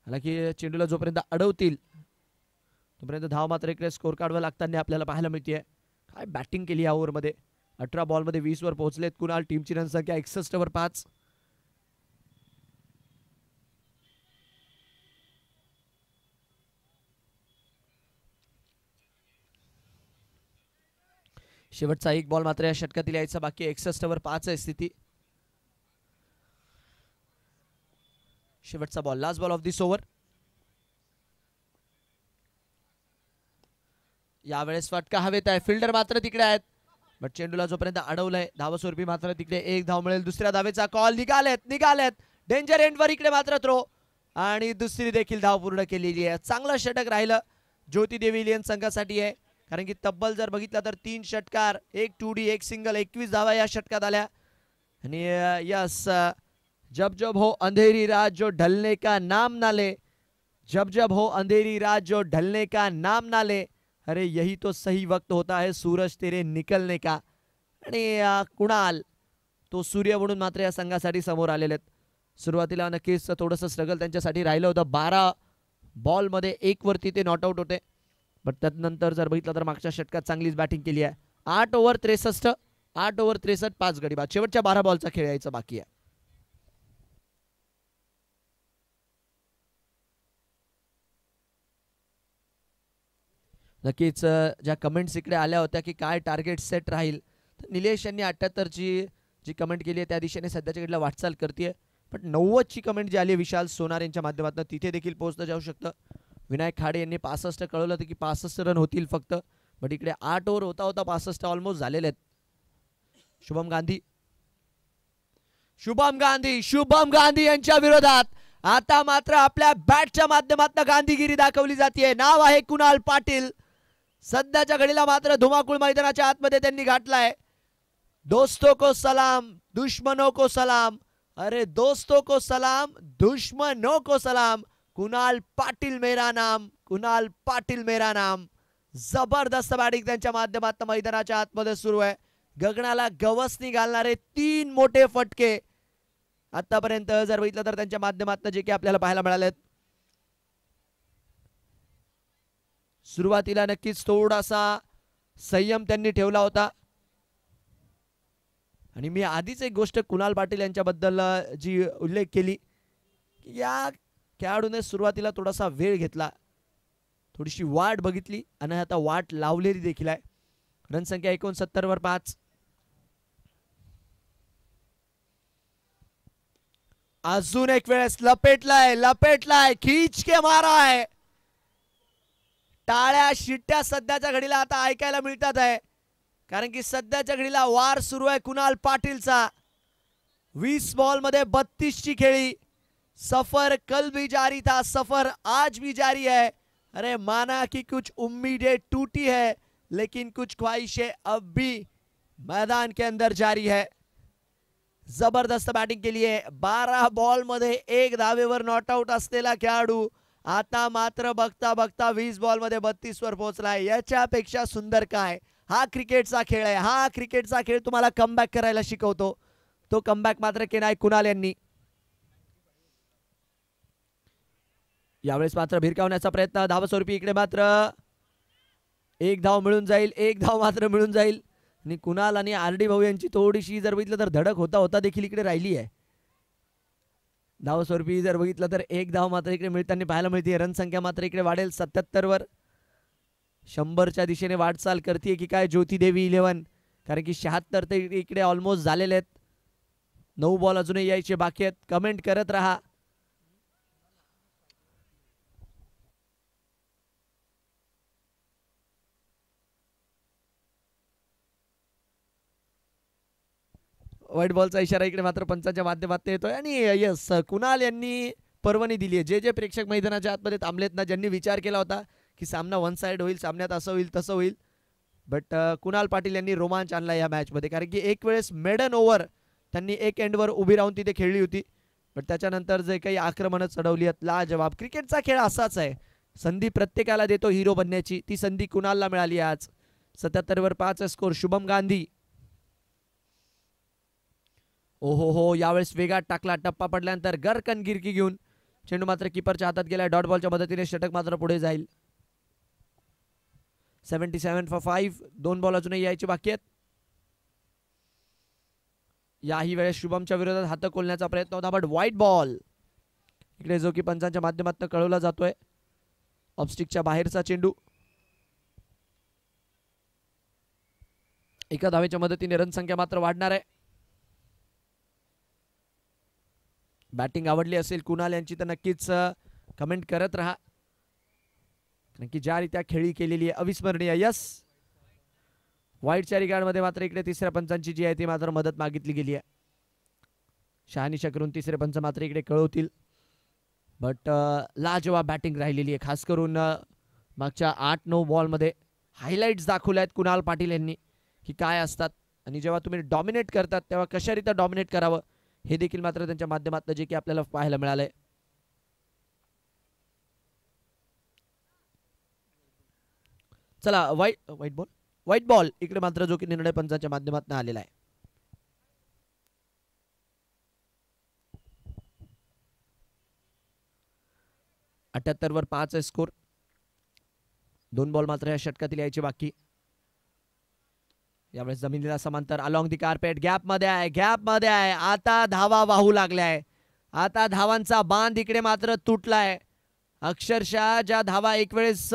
Speaker 1: हालांकी चेंडूला जोपर्यंत अडवतील तोपर्यंत धाव मात्र इकडे स्कोर कार्डवर लागताना आपल्याला पाहायला मिळते. काय बॅटिंग केली या ओव्हरमध्ये. 18 बॉलमध्ये 20 वर पोहोचलेत कुणाल. टीमची रन संख्या 61 वर 5. शेवटचा एक बॉल मात्र या षटकातील यायचा बाकी. 61 वर 5 आहे स्थिती. शेवटचा ball, last ball of this over. यावेळेस फटका हवेत आहे. फिल्डर मात्र तिकडे आहेत, बट चेंडूला जोपर्यंत अडवलंय धावस्वरूपी मात्र तिकडे एक धाव मिळेल. दुसऱ्या धावेचा कॉल. निघालेत डेंजर एंडवर इकडे मात्र थ्रो आणि दुसरी देखील धाव पूर्ण केलेली आहे. चांगलं षटक राहिलं ज्योती देवी इलियन संघासाठी आहे, कारण की तब्बल जर बघितलं तर 3 षटकार, 1 2D, 1 सिंगल, 21 धावा या षटकात आल्या. आणि यस, जब जब हो अंधेरी रात जो ढलने का नाम ना ले, जब जब हो अंधेरी रात जो ढलने का नाम ना ले, अरे यही तो सही वक्त होता है सूरज तेरे निकलने का. आणि कुणाल तो सूर्य म्हणून मात्र या संघासाठी समोर आलेले आहेत. सुरुवातीला नक्कीच थोडंसं स्ट्रगल त्यांच्यासाठी राहिलं होतं. 12 बॉलमध्ये 1 वरती ते नॉट आउट होते, बट त्यानंतर जर बघितलं तर मागच्या षटकात चांगलीच बॅटिंग केली आहे. 8 ओव्हर 63, 8 ओव्हर 63, 5 गडी बाद. शेवटच्या 12 बॉलचा खेळ यायचा बाकी आहे. नक्कीच ज्या कमेंट्स इकडे आल्या होत्या की काय टार्गेट सेट राहील, तर निलेश यांनी 78ची जी कमेंट केली आहे त्या दिशेने सध्याच्या घडीला वाटचाल करते. पण 90ची कमेंट जी आली आहे विशाल सोनार यांच्या माध्यमातून, तिथे देखील पोहोचलं जाऊ शकतं. विनायक खाडे यांनी 65 कळवलं होतं की 65 रन होतील फक्त, बट इकडे 8 ओव्हर होता 65 ऑलमोस्ट झालेले आहेत. शुभम गांधी यांच्या विरोधात आता मात्र आपल्या बॅटच्या माध्यमातून गांधीगिरी दाखवली जाते. नाव आहे कुणाल पाटील. सध्याच्या घडीला मात्र धुमाकूळ मैदानाच्या आतमध्ये त्यांनी घातलाय. दोस्तों को सलाम, दुश्मनों को सलाम, अरे दोस्तों को सलाम, दुश्मनों को सलाम, कुणाल पाटील मेरा नाम, कुणाल पाटील मेरा नाम. जबरदस्त बॅटिंग त्यांच्या माध्यमातून मैदानाच्या आतमध्ये सुरू आहे. गगनाला गवसणी घालणारे 3 मोठे फटके आतापर्यंत जर बघितलं तर त्यांच्या माध्यमातून जे की आपल्याला पाहायला मिळालेत. सुरुवातीला नक्कीच थोडासा संयम त्यांनी ठेवला होता, आणि मी आधीच एक गोष्ट कुणाल पाटील यांच्याबद्दल जी उल्लेख केली की या खेळाडूने सुरुवातीला थोडासा वेळ घेतला, थोडीशी वाट बघितली आणि आता वाट लावलेली देखील आहे. रन संख्या 69 वर 5. अजून एक वेळेस लपेटलाय, खींच के मारा आहे. टाळ्या शिट्ट्या सध्याच्या घडीला आता ऐकायला मिळतात आहे, कारण की सध्याच्या घडीला वार सुरू आहे कुणाल पाटीलचा. 20 बॉलमध्ये 32 ची खेळी. सफर कल भी जारी था, सफर आज भी जारी है. अरे माना कि कुछ उम्मीदें टूटी है, लेकिन कुछ ख्वाहिशें अब भी मैदान के अंदर जारी है. जबरदस्त बॅटिंग केली आहे. 12 बॉलमध्ये 1 धावेवर नॉट आउट असलेला खेळाडू आता मात्र बघता बघता 20 बॉलमध्ये 32 वर पोहोचलाय. याच्यापेक्षा सुंदर काय. हा क्रिकेटचा खेळ आहे. हा क्रिकेटचा खेळ तुम्हाला कमबॅक करायला शिकवतो. तो कमबॅक मात्र केलाय कुणाल यांनी. यावेळेस मात्र भिरकावण्याचा प्रयत्न. धावस्वरूपी इकडे मात्र 1 धाव मिळून जाईल, 1 धाव मात्र मिळून जाईल. आणि कुणाल आणि RD भाऊ यांची थोडीशी जर बघितलं तर धडक होता देखील इकडे राहिली आहे. धावस्वरूपी जर बघितलं तर 1 धाव मात्र इकडे मिळताना पाहायला मिळते. रन संख्या मात्र इकडे वाढेल 77 वर. 100च्या दिशेने वाटचाल करते की काय ज्योती देवी 11, कारण की 76 ते इकडे ऑलमोस्ट झालेले आहेत. 9 बॉल अजूनही यायचे बाकी आहेत. कमेंट करत राहा. व्हाईट बॉलचा इशारा इकडे मात्र पंचांच्या माध्यमातून येतोय. आणि यस, कुणाल यांनी पर्वणी दिली आहे. जे प्रेक्षक मैदानाच्या आतमध्ये थांबलेत ना, ज्यांनी विचार केला होता की सामना 1 साइड होईल, सामन्यात असं होईल तसं होईल, बट कुणाल पाटील यांनी रोमांच आणला या मॅचमध्ये. कारण की एक वेळेस मेडन ओव्हर त्यांनी 1 एंडवर उभी राहून तिथे खेळली होती, बट त्याच्यानंतर जे काही आक्रमणं चढवली आहेत लाजवाब. क्रिकेटचा खेळ असाच आहे. संधी प्रत्येकाला देतो हिरो बनण्याची. ती संधी कुणालला मिळाली आज. 77 वर 5 स्कोर. शुभम गांधी. ओहो, यावेळेस वेगात टाकला. टप्पा पडल्यानंतर गरकन गिरकी घेऊन चेंडू मात्र किपरच्या हातात गेलाय. डॉट बॉलच्या मदतीने षटक मात्र पुढे जाईल. 77 फॉर 5. 2 बॉल अजूनही यायचे बाकी आहेत. याही वेळेस शुभमच्या विरोधात हात खोलण्याचा प्रयत्न होता, बट व्हाईट बॉल इकडे जो की पंचांच्या माध्यमातून कळवला जातोय. ऑफस्टिकच्या बाहेरचा चेंडू. एका धावेच्या मदतीने रन संख्या मात्र वाढणार आहे. बॅटिंग आवडली असेल कुणाल यांची तर नक्कीच कमेंट करत राहा, कारण की ज्या रीत्या खेळी केलेली आहे अविस्मरणीय. यस, व्हाईटच्या रिगार्डमध्ये मात्र इकडे तिसऱ्या पंचांची जी आहे ती मात्र मदत मागितली गेली आहे. शहानिशा करून तिसरे पंच मात्र इकडे कळवतील, बट लाजवाब बॅटिंग राहिलेली आहे. खास करून मागच्या 8-9 बॉलमध्ये हायलाइट्स दाखवल्या आहेत कुणाल पाटील यांनी की काय असतात, आणि जेव्हा तुम्ही डॉमिनेट करतात तेव्हा कशारित्या डॉमिनेट करावं हे देखील मात्र त्यांच्या माध्यमातून जे की आपल्याला पाहायला मिळालंय. चला, व्हाईट बॉल इकडे मात्र जो की निर्णय पंचांच्या माध्यमातून आलेला आहे. वर 5 आहे स्कोर. 2 बॉल मात्र या षटकातील यायचे बाकी. यावेळेस जमिनीला समांतर अलॉंग दी कार्पेट गॅप मध्ये आहे. आता धावा वाहू लागल्याय. आता धावांचा बांध इकडे मात्र तुटलाय. अक्षरशः ज्या धावा एक वेळेस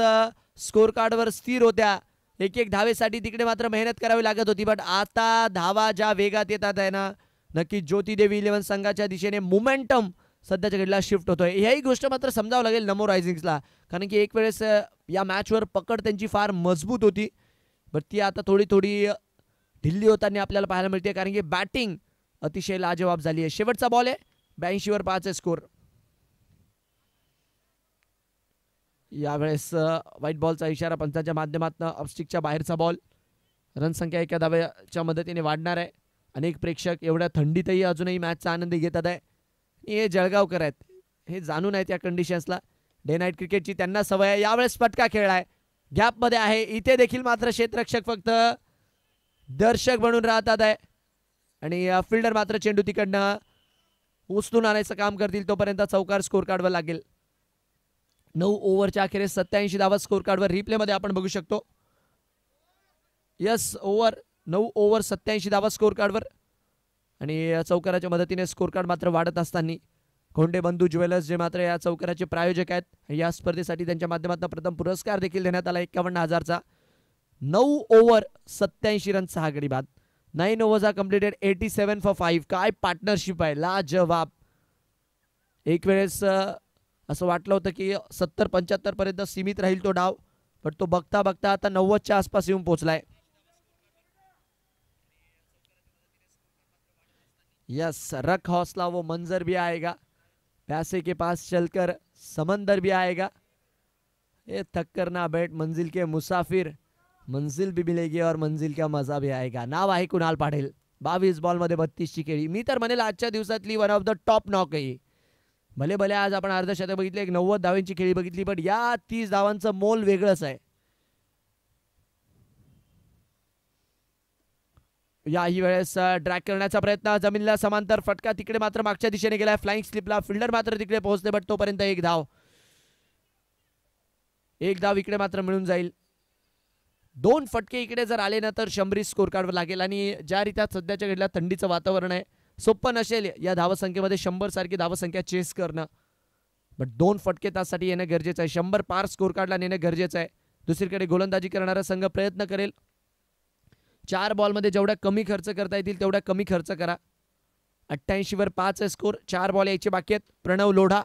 Speaker 1: स्कोर कार्डवर स्थिर होत्या, एक धावेसाठी तिकडे मात्र मेहनत करावी लागत होती, बट आता धावा ज्या वेगात येतात आहे ना, नक्की ज्योती देवी 11 संघाच्या दिशेने मोमेंटम सध्याच्या घडीला शिफ्ट होतोय. ह्याही गोष्ट मात्र समजावं लागेल नमो रायझिंग्सला, कारण की एक वेळेस या मॅचवर पकड त्यांची फार मजबूत होती, बट ती आता थोडी ढिल्ली होताना आपल्याला पाहायला मिळते, कारण की बॅटिंग अतिशय लाजवाब झाली आहे. शेवटचा बॉल आहे. 82 वर 5 आहे स्कोर. यावेळेस व्हाईट बॉलचा इशारा पंचांच्या माध्यमातून. ऑफस्टिकच्या बाहेरचा बॉल. रन संख्या एका धावेच्या मदतीने वाढणार आहे. अनेक प्रेक्षक एवढ्या थंडीतही अजूनही मॅचचा आनंद घेतात आहे. हे जळगावकर आहेत, हे जाणून आहेत या कंडिशन्सला. डे नाईट क्रिकेटची त्यांना सवय आहे. यावेळेस फटका खेळलाय, गॅपमध्ये आहे. इथे देखील मात्र क्षेत्ररक्षक फक्त दर्शक बनून राहतात आहे, आणि फिल्डर मात्र चेंडू तिकडनं उचलून आणायचं काम करतील. तोपर्यंत चौकार स्कोर कार्डवर लागेल. 9 ओव्हरच्या अखेरीस 87 धावा स्कोर कार्डवर रिप्ले मध्ये आपण बघू शकतो. यस, 9 ओव्हर 87 धावा स्कोर कार्डवर, आणि चौकाराच्या मदतीने स्कोर कार्ड मात्र वाढत असताना कोंडे बंधू ज्वेलर्स जे मात्र या चौकाराचे प्रायोजक आहेत, या स्पर्धेसाठी त्यांच्या माध्यमातून प्रथम पुरस्कार देखील देण्यात आला 51,000चा. 9 ओव्हर 87 रन 6 गडी बाद. 9 ओव्हर्स आर कम्प्लीटेड. 87 फॉर 5. काय पार्टनरशिप आहे, लाजवाब. एक वेळेस असं वाटलं होतं की 70-75 पर्यंत सीमित राहील तो डाव, पण तो बघता बघता आता 90च्या आसपास येऊन पोहोचलाय. यस, रख हौसला वो मंजर भी आएगा, पैसे के पास चलकर समंदर भी आएगा, ये थक कर ना बैठ मंजिल के मुसाफिर, मंजिल भी मिलेगी और मंजिल का मजा भी आएगा. नाव आहे कुणाल पाटील. 22 बॉल मध्ये 32ची खेळी. मी तर म्हणेल आजच्या दिवसातली one of the top knock आहे. भले आज आपण अर्धशतक बघितले, 90 धावांची खेळी बघितली, पण या 30 धावांचं मोल वेगळंच आहे. याही वेळेस ड्रॅग करण्याचा प्रयत्न. जमिनीला समांतर फटका तिकडे मात्र मागच्या दिशेने गेलाय. फ्लाइंग स्लिपला फिल्डर मात्र तिकडे पोहोचले, बट तोपर्यंत एक धाव इकडे मात्र मिळून जाईल. 2 फटके इकडे जर आले ना तर 100 स्कोर कार्डवर लागेल, आणि ज्या रीत्या सध्याच्या घडीला थंडीचं वातावरण आहे, सोपं नसेल या धावसंख्येमध्ये 100 सारखी धावसंख्या चेस करणं, बट 2 फटके त्यासाठी येणं गरजेचं आहे. 100 पार स्कोर कार्डला नेणं गरजेचं आहे. दुसरीकडे गोलंदाजी करणारा संघ प्रयत्न करेल 4 बॉलमध्ये जेवढ्या कमी खर्च करता येतील तेवढ्या कमी खर्च करा. 88 वर 5 आहे स्कोर. 4 बॉल यायचे बाकी आहेत. प्रणव लोढा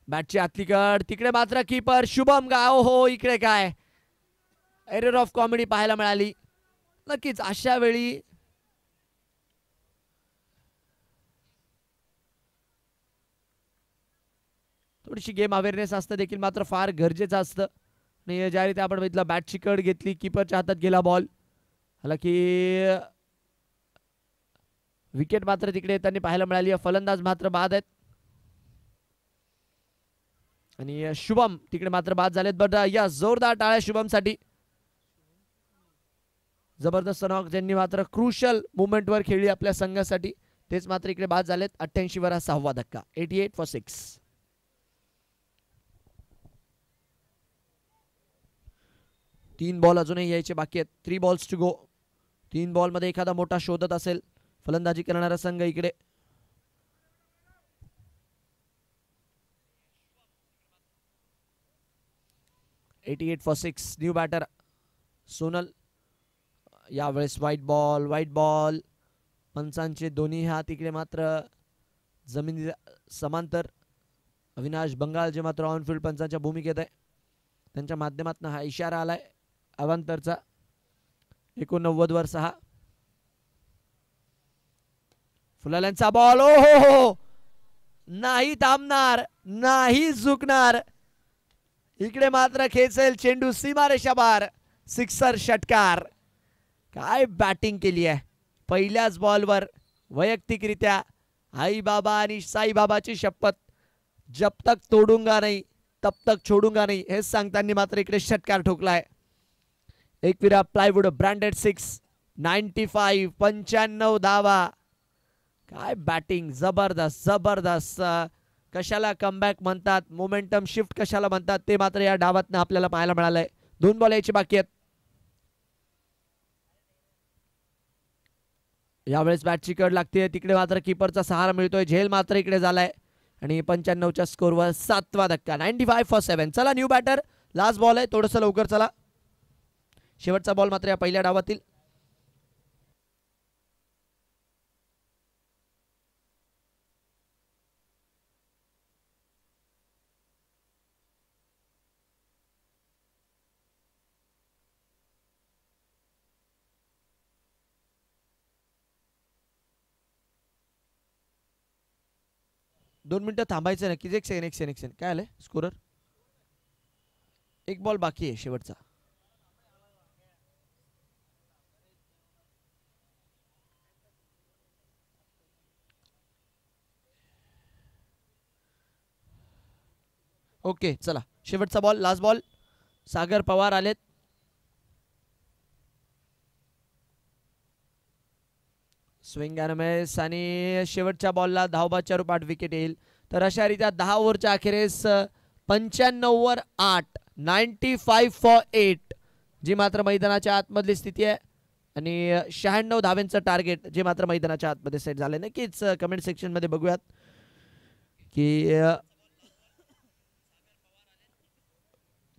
Speaker 1: बॅटची आतली कड. तिकडे मात्र कीपर शुभम गाव. हो, इकडे काय एरर ऑफ कॉमेडी पाहायला मिळाली. नक्कीच अशा वेळी थोडीशी गेम अवेअरनेस असतं देखील मात्र फार गरजेचं असतं. आणि ज्या रीती आपण बघितलं बॅटची कड घेतली, कीपरच्या हातात गेला बॉल. हालाकी विकेट मात्र तिकडे येताना पाहायला मिळाली. फलंदाज मात्र बाद आहेत, आणि शुभम तिकडे मात्र बाद झालेत. बट या जोरदार टाळ्या शुभमसाठी. जबरदस्त नॉक ज्यांनी मात्र क्रुशल मुवमेंटवर खेळली आपल्या संघासाठी, तेच मात्र इकडे बाद झालेत. 88 वर 6वा धक्का. 88 फॉर 6. 3 बॉल अजूनही यायचे बाकी आहेत. 3 बॉल्स टू गो. 3 बॉल मध्ये एखादा मोठा शोधत असेल फलंदाजी करणारा संघ इकडे. $88 for 6. New batter Sonal. यावेळेस व्हाईट बॉल. पंचांचे दोन्ही हात इकडे मात्र जमिनी समांतर. अविनाश बंगाल जे मात्र ऑनफिल्ड पंचांच्या भूमिकेत आहे. त्यांच्या माध्यमातून हा इशारा आलाय अवांतरचा. 89 वर 6. फुलाल्यांचा बॉल. ओ हो, नाही थांबणार, नाही झुकणार. इकडे मात्र खेचेल चेंडू सीमारेषा बार. सिक्सर षटकार. काय बॅटिंग केली आहे पहिल्याच बॉलवर. वैयक्तिकरित्या आई बाबा आणि साई बाबाची शपथ, जब तक तोडूंगा नाही तब तक छोडूंगा नाही हे सांगताना मात्र इकडे षटकार ठोकलाय. Ekvira plywood branded 6. 95. 95 धावा. काय बॅटिंग. जबरदस्त. कशाला कमबॅक म्हणतात, मोमेंटम शिफ्ट कशाला म्हणतात ते मात्र या डावातनं आपल्याला पाहायला मिळालंय. 2 बॉल यायचे बाकी आहेत. यावेळेस बॅटची कड लागते. तिकडे मात्र कीपरचा सहारा मिळतोय. झेल मात्र इकडे झालाय आणि 95च्या स्कोरवर 7वा धक्का. 95 for 7. चला न्यू बॅटर. लास्ट बॉल आहे, थोडंसं लवकर चला. शेवटचा बॉल मात्र या पहिल्या डावातील. दोन मिनिटं थांबायचं नक्कीच. एक सेकंड. काय आलंय स्कोरर. एक बॉल बाकी आहे शेवटचा. ओके चला शेवटचा बॉल, लास्ट बॉल. सागर पवार आलेत. स्विंग अँड मिस आणि शेवटच्या बॉलला धावबाच्या रूपात विकेट येईल. तर अशा रीत्या 10 ओव्हरच्या अखेरीस 95 वर 8. 95 for 8 जी मात्र मैदानाच्या आतमधली स्थिती आहे आणि 96 धाव्यांचं टार्गेट जे मात्र मैदानाच्या आतमध्ये सेट झाले. नक्कीच कमेंट सेक्शन मध्ये बघूयात की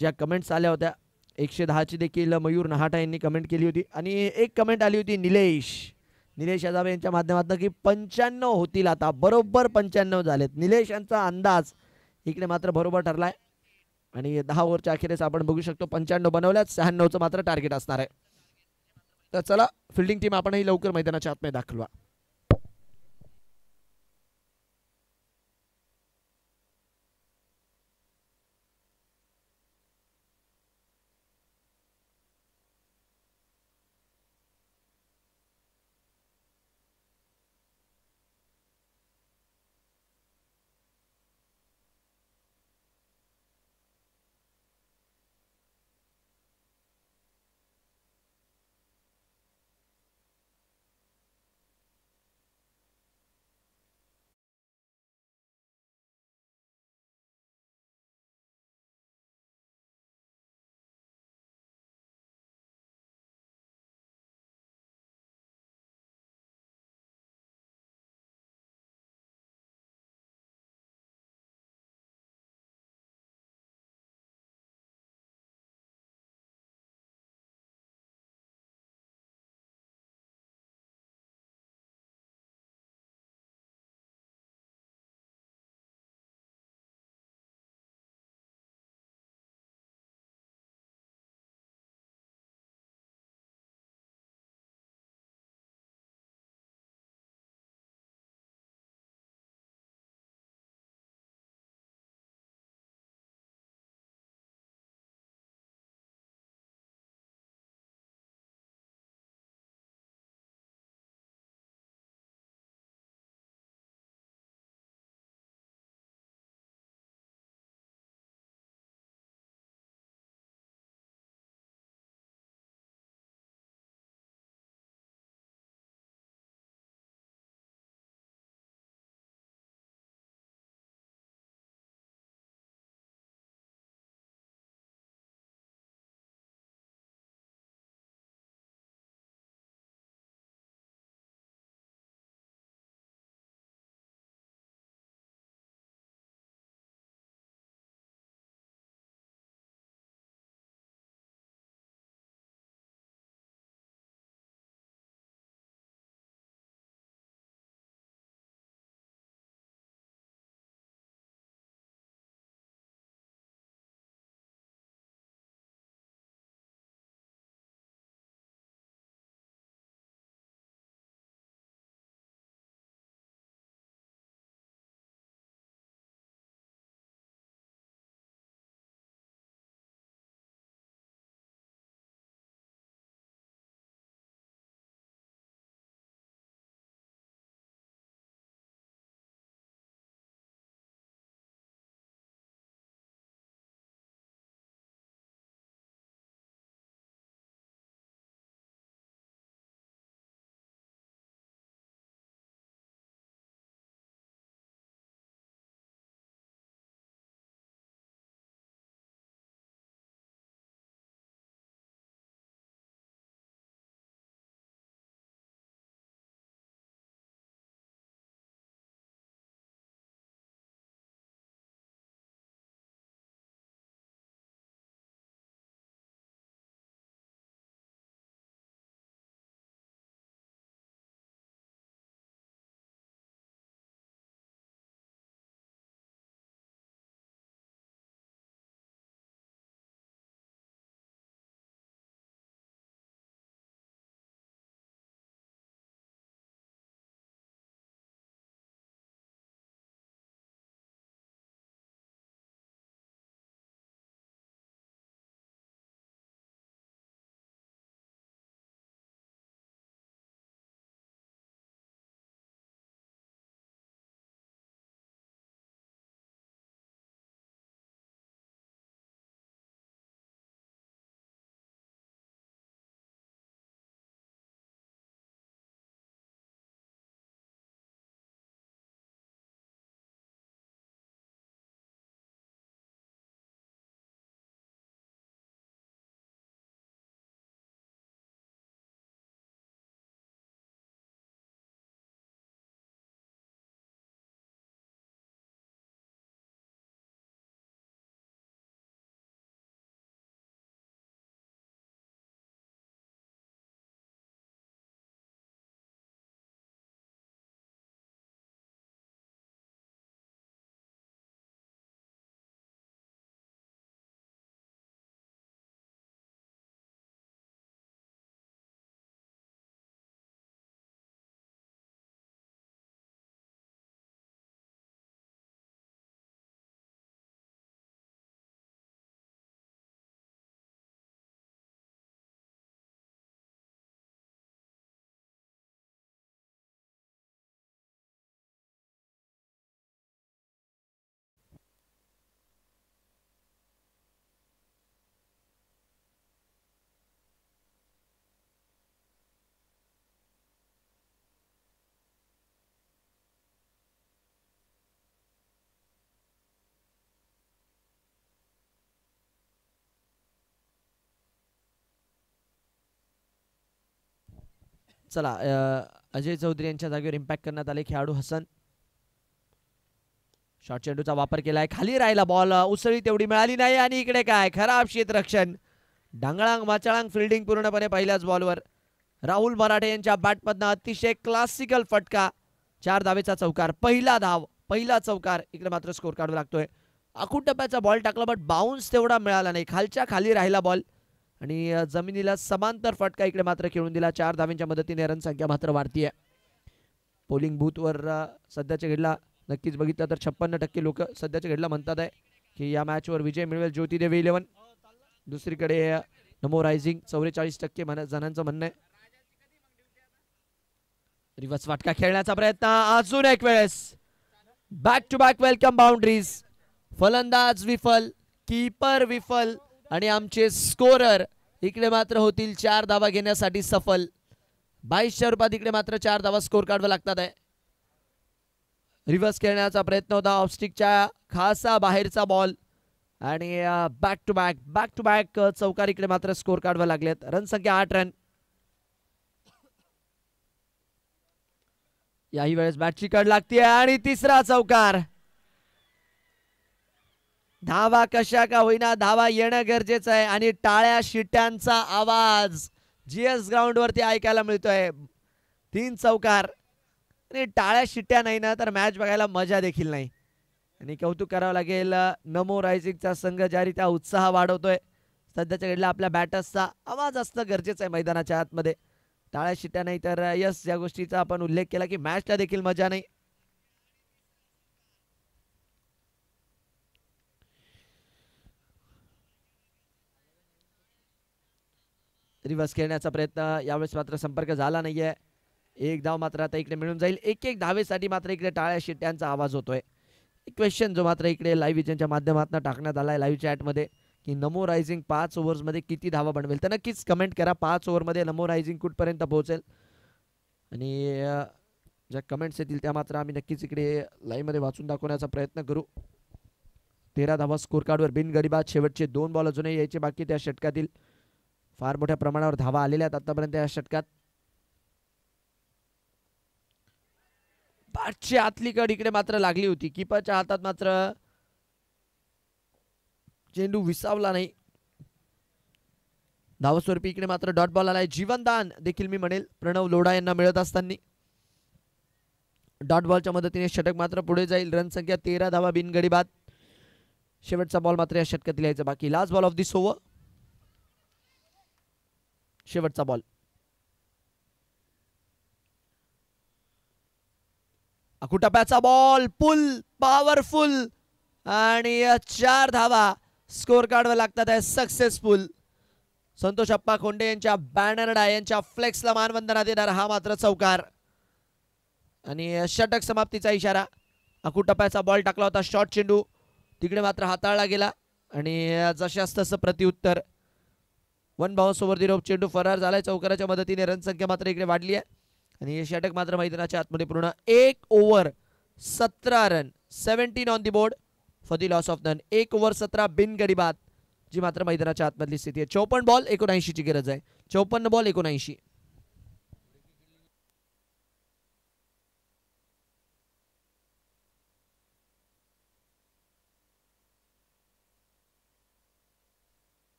Speaker 1: ज्या कमेंट्स आल्या होत्या 110ची देखील मयूर नहाटा यांनी कमेंट केली होती आणि एक कमेंट आली होती निलेश यादव यांच्या माध्यमातून की 95 होतील. आता बरोबर 95 झालेत. निलेश यांचा अंदाज इकडे मात्र बरोबर ठरलाय आणि 10 ओव्हरच्या अखेरीस आपण बघू शकतो 95 बनवल्यात. 96चं मात्र टार्गेट असणार आहे. तर चला फिल्डिंग टीम आपणही लवकर मैदानाच्या आतमध्ये दाखवा. चला अजय चौधरी यांच्या जागेवर इम्पॅक्ट करण्यात आले खेळाडू हसन. शॉर्ट चेंडूचा वापर केलाय, खाली राहिला बॉल, उसळी तेवढी मिळाली नाही आणि इकडे काय खराब क्षेत्ररक्षण, ढांगळांग माचाळांग फिल्डिंग पूर्णपणे पहिल्याच बॉलवर. राहुल मराठे यांच्या बॅटमधनं अतिशय क्लासिकल फटका, 4 धावेचा चौकार, पहिला चौकार. इकडे मात्र स्कोर काढू लागतोय. आखूड टप्प्याचा बॉल टाकला बट बाउन्स तेवढा मिळाला नाही, खालच्या खाली राहिला बॉल आणि जमिनीला समांतर फटका इकडे मात्र खेळून दिला. 4 धावेंच्या मदतीने रन संख्या मात्र वाढतीये. पोलिंग बूथवर सध्याच्या घडला नक्कीच बघितलं तर 56% लोक सध्याच्या घडला म्हणतात आहे की या मॅचवर विजय मिळवेल ज्योती देवी 11. दुसरीकडे नमो रायझिंग 44% जणांचं म्हणणं आहे. रिव्हर्स फटका खेळण्याचा प्रयत्न अजून एक वेळेस, back to back welcome boundaries. फलंदाज विफल, कीपर विफल आणि आमचे स्कोरर इकडे मात्र होतील 4 धावा घेण्यासाठी सफल. 22च्या रूपात इकडे मात्र 4 धावा स्कोर काढवा लागतात आहे. रिव्हर्स खेळण्याचा प्रयत्न होता, ऑफस्टिकच्या खासा बाहेरचा बॉल आणि बॅक टू बॅक चौकार इकडे मात्र स्कोर काढवा लागलेत. रन संख्या 8 रन. याही वेळेस बॅटची कड लागते आणि तिसरा चौकार. धावा कशा का होईना धावा येणं गरजेचं आहे आणि टाळ्या शिट्यांचा आवाज जीएस ग्राउंड वरती ऐकायला मिळतोय. 3 चौकार आणि टाळ्या शिट्ट्या नाही ना तर मॅच बघायला मजा देखील नाही. आणि कौतुक करावं लागेल नमो रायझिंगचा संघ ज्यारीत्या उत्साह वाढवतोय. सध्याच्या घडला आपल्या बॅटर्सचा आवाज असणं गरजेचं आहे मैदानाच्या आतमध्ये. टाळ्या शिट्ट्या नाही तर यस या गोष्टीचा आपण उल्लेख केला की मॅचला देखील मजा नाही. रिव्हर्स खेळण्याचा प्रयत्न यावेळेस मात्र संपर्क झाला नाहीये. 1 धाव मात्र आता इकडे मिळून जाईल. एक धावेसाठी मात्र इकडे टाळ्या शिट्ट्यांचा आवाज होतोय. एक क्वेश्चन जो मात्र इकडे लाईव्ह विजनच्या माध्यमातून टाकण्यात आलाय लाईव्ह चॅटमध्ये की नमो रायझिंग 5 ओव्हर्समध्ये किती धावा बनवेल, तर नक्कीच कमेंट करा. 5 ओव्हरमध्ये नमो रायझिंग कुठपर्यंत पोहोचेल आणि ज्या कमेंट्स येतील त्या मात्र आम्ही नक्कीच इकडे लाईव्हमध्ये वाचून दाखवण्याचा प्रयत्न करू. 13 धावा स्कोर कार्डवर बिनगडीबाद. शेवटचे 2 बॉल अजूनही यायचे बाकी. त्या षटकातील फार मोठ्या प्रमाणावर धावा आलेल्या आहेत आतापर्यंत या षटकात. बॅटची आतली कड इकडे मात्र लागली होती, कीपरच्या हातात मात्र चेंडू विसावला नाही. धावस्वरूपी इकडे मात्र डॉट बॉल आलाय. जीवनदान देखील मी म्हणेल प्रणव लोढा यांना मिळत असताना डॉट बॉलच्या मदतीने षटक मात्र पुढे जाईल. रन संख्या 13 धावा बिनगडीबाद. शेवटचा बॉल मात्र या षटकातील यायचा बाकी. Last ball of this over, शेवटचा बॉल. अकुटप्याचा बॉल, पुल पॉवरफुल आणि 4 धावा स्कोर काढवा लागतात आहे सक्सेसफुल. संतोष अप्पा खोंडे यांच्या बॅनरडा यांच्या फ्लेक्सला मानवंदना देणार हा मात्र चौकार आणि षटक समाप्तीचा इशारा. अकुटप्याचा बॉल टाकला होता शॉर्ट चेंडू, तिकडे मात्र हाताळला गेला आणि जशास तसं प्रत्युत्तर. 1 बाउन्स ओव्हर दी रोप चेंडू फरार झालाय. चौकाराच्या मदतीने रन संख्या मात्र इकडे वाढली आहे आणि षटक मात्र मैदानाच्या आतमध्ये पूर्ण. 1 over 17 run, 17 on the board for the loss of none. 1 over 17 बिनगडीबाद जी मात्र मैदानाच्या आतमधली स्थिती आहे. 54 बॉल 79 ची गरज आहे. 54 बॉल 79.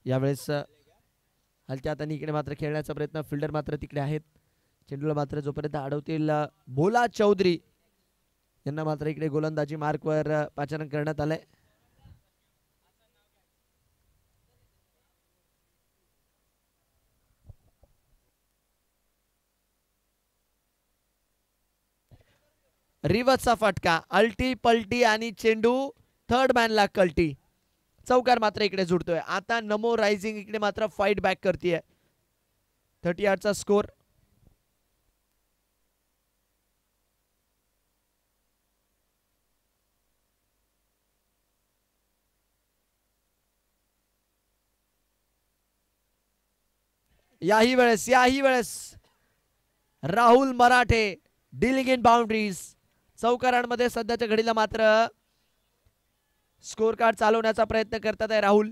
Speaker 1: यावेळेस हलक्या हाताने इकडे मात्र खेळण्याचा प्रयत्न. फिल्डर मात्र तिकडे आहेत. चेंडूला मात्र जोपर्यंत अडवतील भोला चौधरी यांना मात्र इकडे गोलंदाजी मार्कवर पाचारण करण्यात आलंय. रिव्हर्सचा फटका, अल्टी पलटी आणि चेंडू थर्ड मॅनला कल्टी. चौकार मात्र इकडे जुडतोय. आता नमो रायझिंग इकडे मात्र फाईट बॅक करतीये. 30 चा स्कोर. याही वेळेस राहुल मराठे डिलिंग इन बाउंड्रीज. चौकारांमध्ये सध्याच्या घडीला मात्र स्कोर कार्ड चालवण्याचा प्रयत्न करतात आहे राहुल.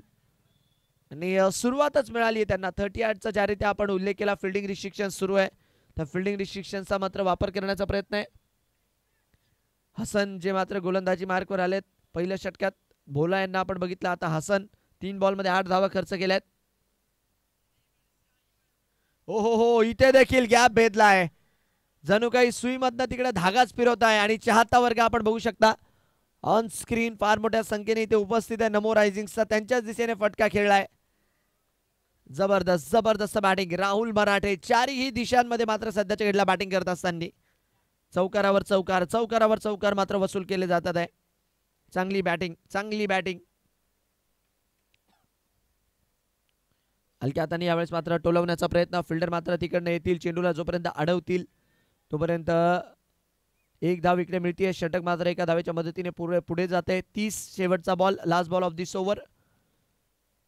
Speaker 1: आणि सुरुवातच मिळाली आहे त्यांना. 38चा ज्यारीत्या आपण उल्लेख केला, फिल्डिंग रिस्ट्रिक्शन सुरू आहे. त्या फिल्डिंग रिस्ट्रिक्शनचा मात्र वापर करण्याचा प्रयत्न आहे. हसन जे मात्र गोलंदाजी मार्कवर आलेत पहिल्या षटकात. भोला यांना आपण बघितलं. आता हसन 3 बॉलमध्ये 8 धावा खर्च केल्यात. हो, इथे देखील गॅप भेदलाय. जणू काही सुईमधनं तिकडे धागाच फिरवत आहे. आणि चाहता वर्ग आपण बघू शकता ऑन स्क्रीन फार मोठ्या संख्येने इथे उपस्थित आहे. नमो रायझिंग्सचा त्यांच्याच दिशेने फटका खेळलाय. जबरदस्त बॅटिंग राहुल मराठे. चारही दिशांमध्ये मात्र सध्याच्या घडीला बॅटिंग करत असताना चौकारावर चौकार मात्र वसूल केले जातात आहे. चांगली बॅटिंग. हलक्या हाताने यावेळेस मात्र टोलवण्याचा प्रयत्न. फिल्डर मात्र तिकडनं येतील, चेंडूला जोपर्यंत अडवतील तोपर्यंत एक धाव इकडे मिळते. षटक मात्र एका धावेच्या मदतीने पुढे जाते. 30 शेवटचा ball, last ball of this over.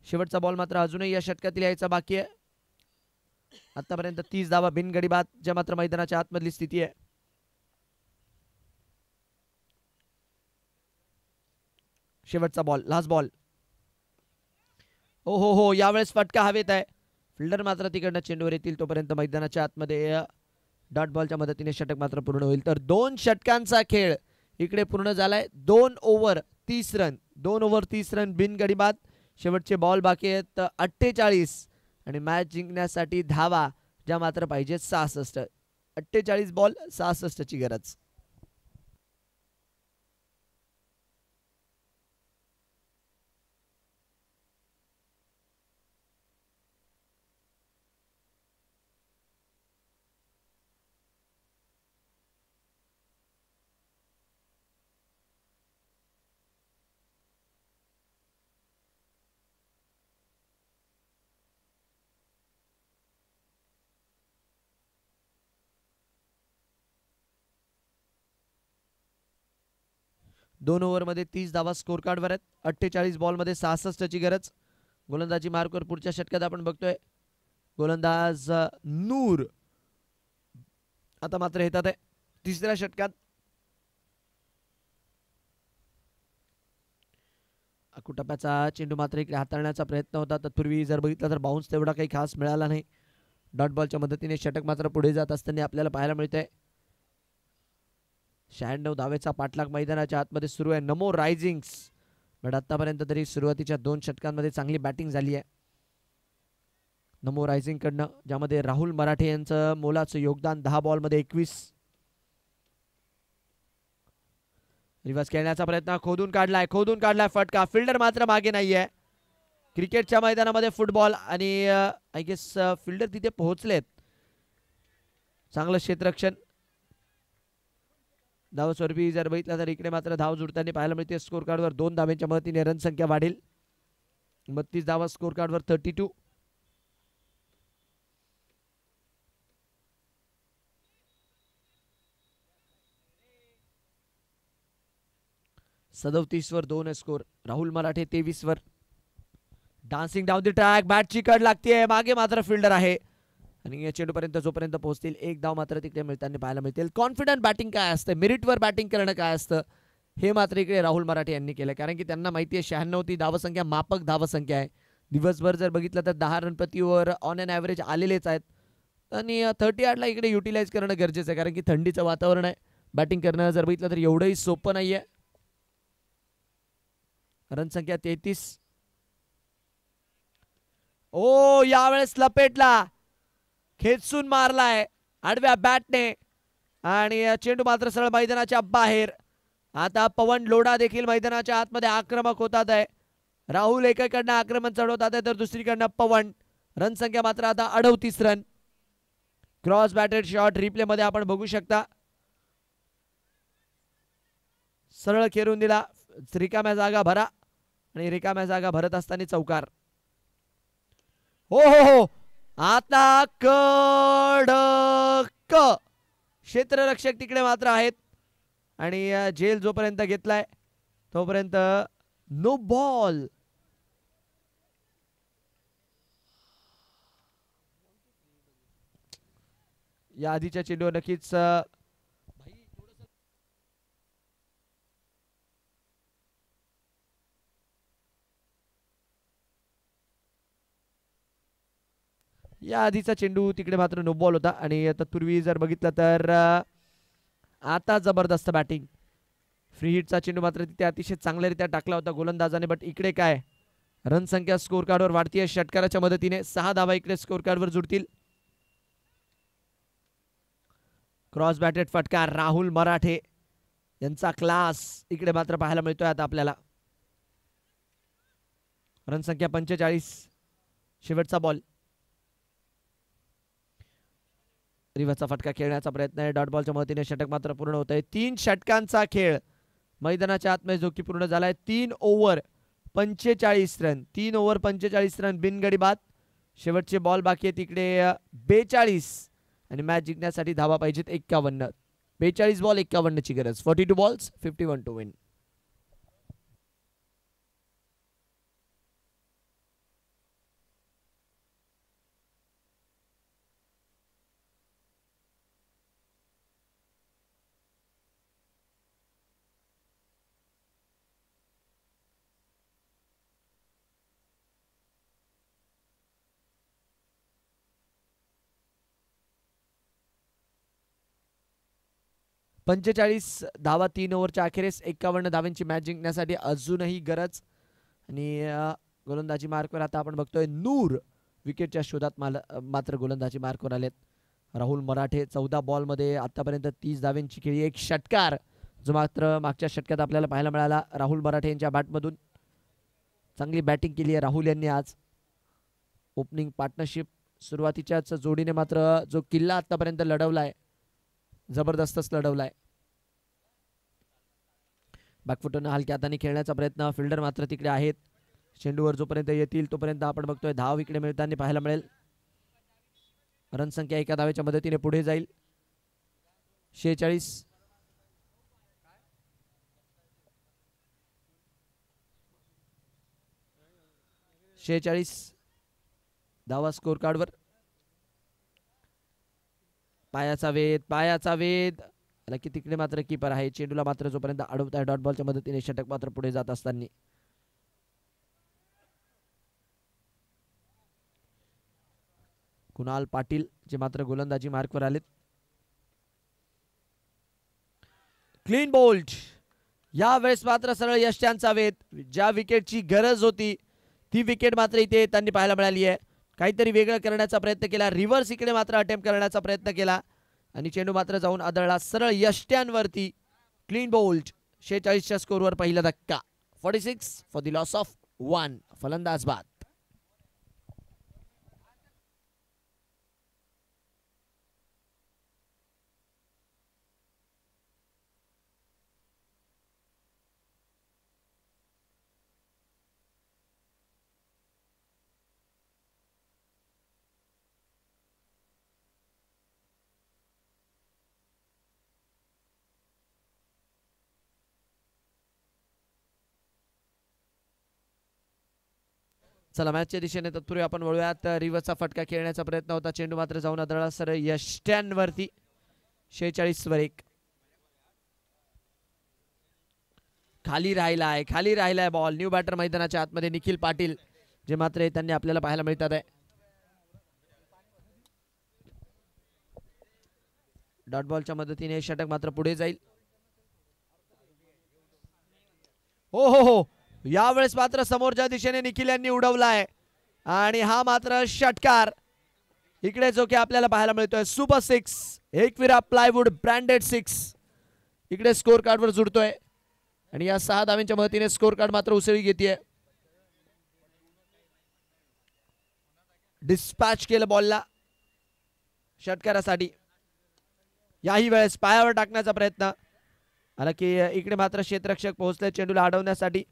Speaker 1: शेवटचा बॉल मात्र अजूनही या षटकातील यायचा बाकी आहे. आतापर्यंत 30 धावा बिनगडी बाद ज्या मात्र मैदानाच्या आतमधली स्थिती आहे. शेवटचा बॉल, लास्ट बॉल. हो, यावेळेस फटका हवेत आहे. फिल्डर मात्र तिकडनं चेंडूवर येतील तोपर्यंत मैदानाच्या आतमध्ये डॉट बॉलच्या मदतीने षटक मात्र पूर्ण होईल. तर 2 षटकांचा खेळ इकडे पूर्ण झालाय. 2 ओव्हर 30 रन बिनगडी बाद. शेवटचे बॉल बाकी आहेत 48 आणि मॅच जिंकण्यासाठी धावा ज्या मात्र पाहिजे 66. 48 बॉल 66 ची गरज. दोन ओव्हरमध्ये 30 धावा स्कोर कार्डवर आहेत. 48 बॉलमध्ये 66 ची गरज. गोलंदाजी मार्कवर पुढच्या षटकात आपण बघतोय गोलंदाज नूर आता मात्र येतात आहे तिसऱ्या षटकात. अकुटप्प्याचा चेंडू मात्र इकडे हाताळण्याचा प्रयत्न होता. तत्पूर्वी जर बघितलं तर बाउन्स तेवढा काही खास मिळाला नाही. डॉट बॉलच्या मदतीने षटक मात्र पुढे जात असताना आपल्याला पाहायला मिळतंय. 96 धावेचा पाठलाग मैदानाच्या आतमध्ये सुरू आहे. नमो रायझिंग्स बट आतापर्यंत तरी सुरुवातीच्या 2 षटकांमध्ये चांगली बॅटिंग झाली आहे नमो रायझिंग कडनं, ज्यामध्ये राहुल मराठे यांचं मोलाचं योगदान. 10 बॉलमध्ये 21. रिव्हर्स खेळण्याचा प्रयत्न, खोदून काढलाय फटका. फिल्डर मात्र मागे नाहीये. क्रिकेटच्या मैदानामध्ये फुटबॉल आणि आय गेस फिल्डर तिथे पोहोचलेत. चांगलं क्षेत्ररक्षण. धावस्वरूपी जर बघितलं तर इकडे मात्र धाव जुळताना पाहायला मिळते. स्कोर कार्डवर 2 धावांच्या मदतीने रन संख्या वाढेल. 32 धावा स्कोर कार्डवर 32. वर 2 स्कोर. राहुल मराठे 23 वर. डान्सिंग डाऊन द ट्रॅक, बॅटची कड लागते. मागे मात्र फिल्डर आहे आणि या चेंडूपर्यंत जोपर्यंत पोहोचतील एक धाव मात्र तिकडे मिळताना पाहायला मिळतील. कॉन्फिडंट बॅटिंग काय असतं, मेरिटवर बॅटिंग करणं काय असतं, हे मात्र इकडे राहुल मराठे यांनी केलं. कारण की त्यांना माहिती आहे 96 ती धावसंख्या मापक धावसंख्या आहे. दिवसभर जर बघितलं तर 10 रन प्रति ओव्हर ऑन एन ॲव्हरेज आलेलेच आहेत. आणि 38ला इकडे युटिलाइज करणं गरजेचं आहे. कारण की थंडीचं वातावरण आहे. बॅटिंग करणं जर बघितलं तर एवढंही सोपं नाहीये. रन संख्या 33. ओ यावेळेस लपेटला, खेचून मारलाय आडव्या बॅटने आणि चेंडू मात्र सरळ मैदानाच्या बाहेर. आता पवन लोढा देखील मैदानाच्या आतमध्ये आक्रमक होतात आहे. राहुल एकाकडनं आक्रमण चढवतात आहे तर दुसरीकडनं पवन. रन संख्या मात्र आता 38 run. Cross batted shot replay मध्ये आपण बघू शकता. सरळ खेळून दिला. रिकाम्या जागा भरा आणि रिकाम्या जागा भरत असताना चौकार. हो आता कडक क्षेत्ररक्षक तिकडे मात्र आहेत आणि झेल जोपर्यंत घेतलाय तोपर्यंत नो बॉल. या आधीच्या चेंडूवर नक्कीच या आधीचा चेंडू तिकडे मात्र नो बॉल होता आणि तत्पूर्वी जर बघितलं तर आता जबरदस्त बॅटिंग. फ्री हिटचा चेंडू मात्र तिथे अतिशय चांगल्यारीत्या टाकला होता गोलंदाजाने. बट इकडे काय रन संख्या स्कोर कार्डवर वाढतीये षटकाराच्या मदतीने. 6 धावा इकडे स्कोर कार्डवर जुडतील. क्रॉस बॅटेड फटका राहुल मराठे यांचा क्लास इकडे मात्र पाहायला मिळतोय आता आपल्याला. रन संख्या 45. शेवटचा बॉल. रिव्हर्सचा फटका खेळण्याचा प्रयत्न आहे. डॉट बॉलच्या मदतीने षटक मात्र पूर्ण होत आहे. 3 षटकांचा खेळ मैदानाच्या आतमध्ये जो की पूर्ण झालाय. 3 ओव्हर 45 रन. 3 ओव्हर 45 रन बिनगडी बाद. शेवटचे बॉल बाकी आहेत तिकडे 42 आणि मॅच जिंकण्यासाठी धावा पाहिजेत 51. 42 बॉल 51 ची गरज. 42 बॉल्स 51 टू विन. पंचेचाळीस धावा 3 ओव्हरच्या अखेरीस. 51 धावांची मॅच जिंकण्यासाठी अजूनही गरज. आणि गोलंदाजी मार्कवर आता आपण बघतोय नूर विकेटच्या शोधात मात्र गोलंदाजी मार्कवर आलेत. राहुल मराठे 14 बॉलमध्ये आतापर्यंत 30 धावांची खेळी. एक षटकार जो मात्र मागच्या षटकात आपल्याला पाहायला मिळाला राहुल मराठे यांच्या बॅटमधून. चांगली बॅटिंग केली आहे राहुल यांनी आज. ओपनिंग पार्टनरशिप सुरुवातीच्याच जोडीने मात्र जो किल्ला आतापर्यंत लढवलाय जबरदस्तच लढवलाय. बॅकफुटनं हलक्या हाताने खेळण्याचा प्रयत्न. फिल्डर मात्र तिकडे आहेत. चेंडूवर जोपर्यंत येतील तोपर्यंत आपण बघतोय धाव इकडे मिळताना पाहायला मिळेल. रन संख्या एका धावेच्या मदतीने पुढे जाईल. 46. धावा स्कोर कार्डवर. पायाचा वेध आला की तिकडे मात्र कीपर आहे. चेंडूला मात्र जोपर्यंत अडवत आहे डॉट बॉलच्या मदतीने षटक मात्र पुढे जात असताना. कुणाल पाटील जे मात्र गोलंदाजी मार्कवर आलेत. Clean bowled. या वेळेस मात्र सरळ यष्ट्यांचा वेध. ज्या विकेटची गरज होती ती विकेट मात्र इथे त्यांनी पाहायला मिळाली आहे. काहीतरी वेगळं करण्याचा प्रयत्न केला. रिव्हर्स इकडे मात्र अटेम्प्ट करण्याचा प्रयत्न केला आणि चेंडू मात्र जाऊन आदळला सरळ यष्ट्यांवरती. Clean bowled. 46च्या स्कोरवर पहिला धक्का. 46 फॉर द लॉस ऑफ 1. फलंदाज बाद. चला मॅचच्या दिशेने तत्पूर्वी आपण वळूयात. रिव्हर्सचा फटका खेळण्याचा प्रयत्न होता. चेंडू मात्र जाऊन आदळला सर यष्ट्यांवरती. 46 वर 1. खाली राहिलाय बॉल. न्यू बॅटर मैदानाच्या आतमध्ये निखिल पाटील जे मात्र त्यांनी आपल्याला पाहायला मिळतात आहे. डॉट बॉलच्या मदतीने षटक मात्र पुढे जाईल. हो यावेळेस मात्र समोरच्या दिशेने निखिल यांनी उडवलाय आणि हा मात्र षटकार इकडे जो की आपल्याला पाहायला मिळतोय. सुपर 6. एकविरा प्लायवूड ब्रँडेड 6 इकडे स्कोर कार्डवर जुडतोय आणि या 6 धावांच्या मदतीने स्कोर कार्ड मात्र उसळी घेते. डिस्पॅच केलं बॉलला षटकारासाठी. याही वेळेस पायावर टाकण्याचा प्रयत्न आला की इकडे मात्र क्षेत्ररक्षक पोहोचले चेंडूला अडवण्यासाठी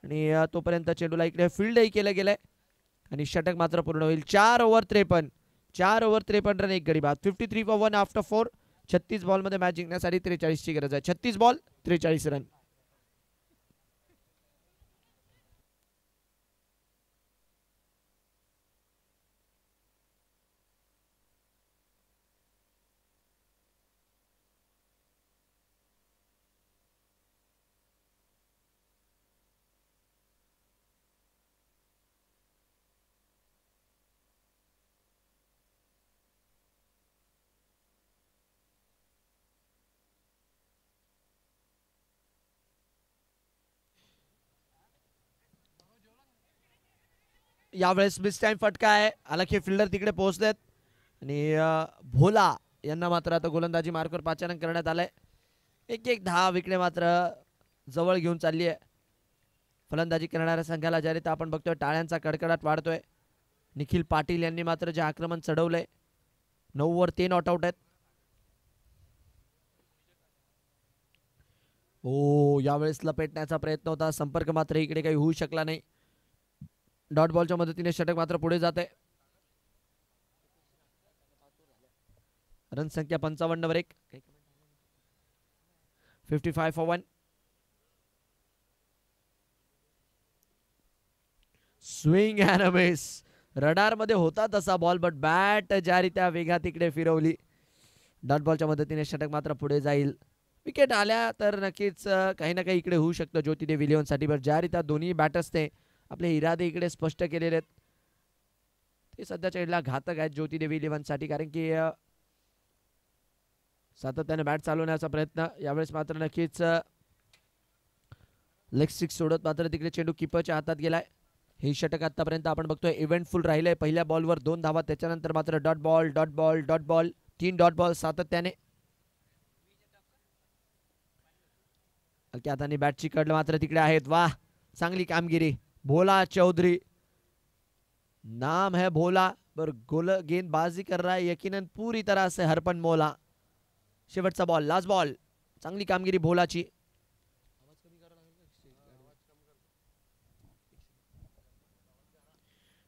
Speaker 1: आणि तोपर्यंत चेंडूला इकडे फील्डही केलं गेलंय आणि षटक मात्र पूर्ण होईल. 4 ओव्हर 53 रन 1 गडी बाद. 53 फॉर 1 आफ्टर 4. 36 बॉलमध्ये मॅच जिंकण्यासाठी 43 ची गरज आहे. 36 बॉल 43 रन. यावेळेस मिस टाइम फटका आहे. हालांकी फिल्डर तिकडे पोहोचलेत आणि भोला यांना मात्र आता गोलंदाजी मार्कवर पाचारण करण्यात आलंय. एक 10 विकेट मात्र जवळ घेऊन चालली आहे फलंदाजी करणाऱ्या संघाला. ज्या रीती आपण बघतोय टाळ्यांचा कडकडाट वाढतोय. निखिल पाटील यांनी मात्र जे आक्रमण चढवलंय 9 वर 3 नॉट आउट आहेत. ओ यावेळेस लपेटण्याचा प्रयत्न होता, संपर्क मात्र इकडे काही होऊ शकला नाही. डॉट बॉलच्या मदतीने षटक मात्र पुढे जाते. रन संख्या 55 वर 1. 55 for 1. Swing and a miss. Radar मध्ये होता तसा बॉल, बट बॅट ज्या रीत्या वेगात इकडे फिरवली. डॉट बॉलच्या मदतीने षटक मात्र पुढे जाईल. विकेट आल्या तर नक्कीच काही ना काही इकडे होऊ शकतं ज्योती देवी इलेव्हनसाठी. बरं ज्या रीत्या दोन्ही बॅटर्सने आपले इरादे इकडे स्पष्ट केलेले आहेत ते सध्याच्या वेळेला घातक आहेत ज्योती देवी इलेव्हनसाठी. कारण की सातत्याने बॅट चालवण्याचा प्रयत्न. यावेळेस मात्र नक्कीच लेग सिक्स सोडत मात्र तिकडे चेंडू किपरच्या हातात गेलाय. हे षटक आतापर्यंत आपण बघतोय इव्हेंटफुल राहिलंय. पहिल्या बॉलवर 2 धावा, त्याच्यानंतर मात्र dot ball dot ball dot ball, 3 dot ball सातत्याने. हलक्या हाताने बॅटची कड मात्र तिकडे आहेत. वाह चांगली कामगिरी भोला चौधरी. नाम है भोला पर गेंदबाजी कर रहा है यकीनन पूरी तरह से हरपन मौला. शेवटचा बॉल, लास्ट बॉल. चांगली कामगिरी भोलाची.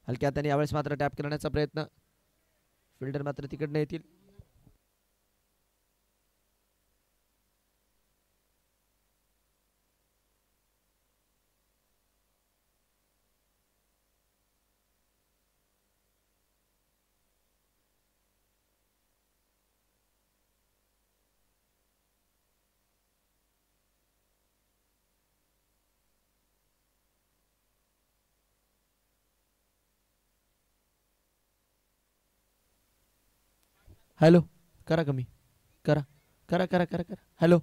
Speaker 1: हलक्या हाताने यावेळेस मात्र टॅप करण्याचा प्रयत्न. फिल्डर मात्र तिकडनं येतील. हॅलो करा कमी करा करा करा करा करा. Hello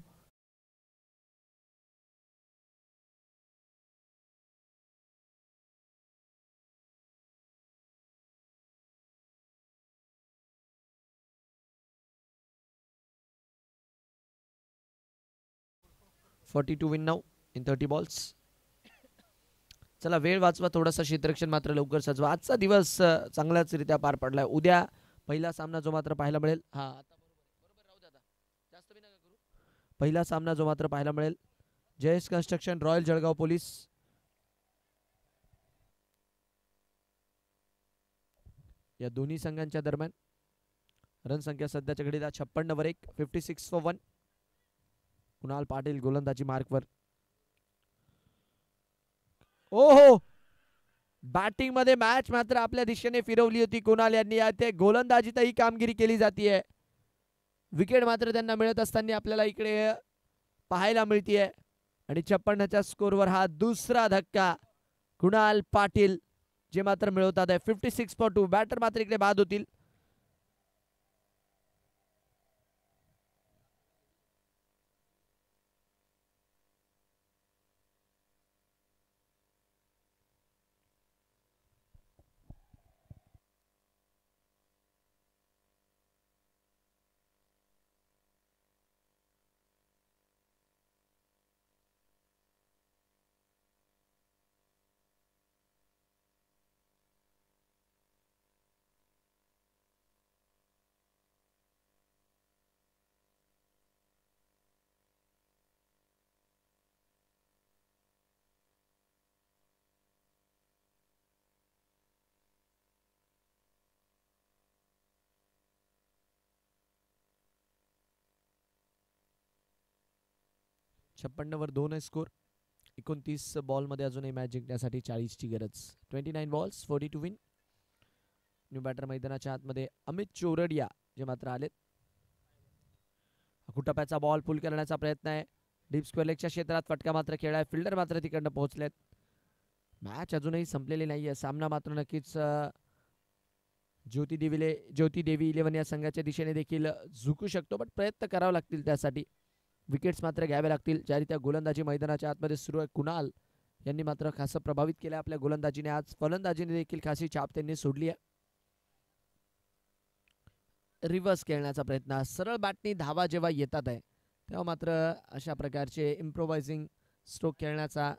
Speaker 1: 42 win now in 30 balls. चला वेळ वाचवा थोडासा, क्षेत्ररक्षण मात्र लवकर सजवा. आजचा दिवस चांगल्याच रित्या पार पडलाय. उद्या पहिला सामना जो मात्र पाहायला मिळेल, पहिला सामना जो मात्र पाहायला मिळेल Jayesh construction royal Jalgaon police. या दोन्ही संघांच्या दरम्यान. रन संख्या सध्याच्या घडीला 56 वर 1. 56 for 1. कुणाल पाटील गोलंदाजी मार्कवर. ओहो बॅटिंग मध्ये मॅच मात्र आपल्या दिशेने फिरवली होती कुणाल यांनी. ते गोलंदाजीत ही कामगिरी केली जाते. विकेट मात्र त्यांना मिळत असताना आपल्याला इकडे पाहायला मिळतीये. आणि 56च्या स्कोरवर हा दुसरा धक्का कुणाल पाटील जे मात्र मिळवतात आहे. 56 for 2. बॅटर मात्र इकडे बाद होतील. छप्पन्न वर 2 आहे स्कोर. 29 बॉल मध्ये अजूनही मॅच जिंकण्यासाठी 40 ची गरज. 29 बॉल्स 42 विन. न्यू बॅटर मैदानाच्या आतमध्ये अमित चोरडिया जे मात्र आलेत. कुटप्याचा बॉल पुल करण्याचा प्रयत्न आहे. डीप स्क्वेअर लेगच्या क्षेत्रात फटका मात्र खेळाय. फिल्डर मात्र तिकडनं पोहोचलेत. मॅच अजूनही संपलेली नाहीये. सामना मात्र नक्कीच ज्योती देवी इलेव्हन या संघाच्या दिशेने देखील झुकू शकतो, पण प्रयत्न करावे लागतील त्यासाठी. विकेट्स मात्र घ्यावे लागतील. ज्या रीत्या गोलंदाजी मैदानाच्या आतमध्ये सुरू आहे कुणाल यांनी मात्र खास प्रभावित केलं आपल्या गोलंदाजीने. आज फलंदाजीने देखील खासी छाप त्यांनी सोडली आहे. रिव्हर्स खेळण्याचा प्रयत्न, सरळ बॅटनी धावा जेव्हा येतात आहे तेव्हा मात्र अशा प्रकारचे इम्प्रोवायझिंग स्ट्रोक खेळण्याचा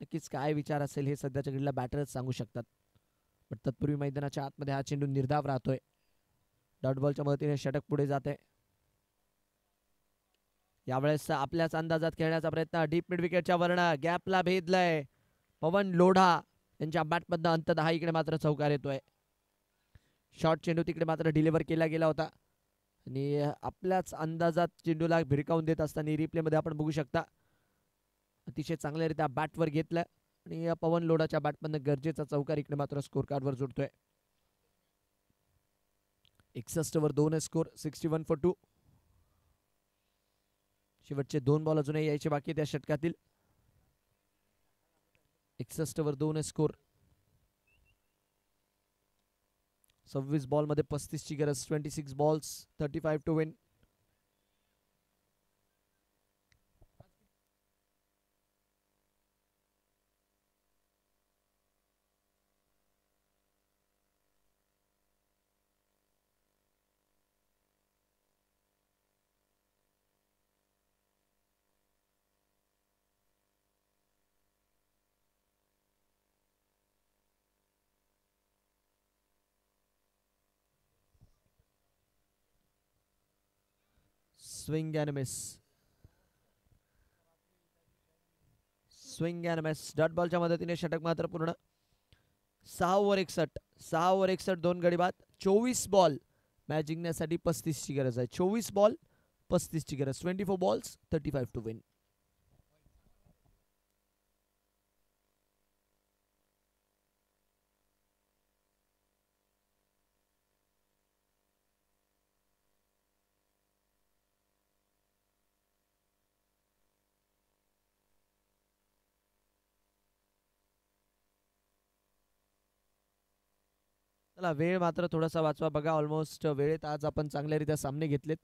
Speaker 1: नक्कीच काय विचार असेल हे सध्याच्या घडीला बॅटरच सांगू शकतात. पण तत्पूर्वी मैदानाच्या आतमध्ये हा चेंडू निर्धाव राहतोय. डॉट बॉलच्या मदतीने षटक पुढे जाते. यावेळेस आपल्याच अंदाजात खेळण्याचा प्रयत्न, डीप मिड विकेटच्या वर्ण गॅपला भेदलंय. पवन लोढा यांच्या बॅटमधनं अंततः इकडे मात्र चौकार येतोय. शॉर्ट चेंडू तिकडे मात्र डिलिव्हर केला गेला होता आणि आपल्याच अंदाजात चेंडूला भिरकावून देत असताना रिप्ले मध्ये आपण बघू शकता अतिशय चांगल्यारीत्या बॅटवर घेतलं आणि पवन लोढाच्या बॅटमधनं गरजेचा चौकार इकडे मात्र स्कोर कार्डवर जोडतोय. 61 वर 2 स्कोर, 61 for 2. शेवटचे 2 बॉल अजूनही यायचे बाकी त्या षटकातील. 61 वर 2 स्कोर. 26 बॉल मध्ये 35 ची गरज. 26 balls 35 to win. Swing and miss, swing and miss. Dot बॉलच्या मदतीने षटक मात्र पूर्ण. 6 ओव्हर 61, 6 ओव्हर 61 2 गडी बाद. 24 बॉल मॅच जिंकण्यासाठी 35 ची गरज आहे. 24 बॉल 35 ची गरज. 24 बॉल्स 35 टू विन. चला वेळ मात्र थोडासा वाचवा बघा. ऑलमोस्ट वेळेत आज आपण चांगल्यारीत्या सामने घेतलेत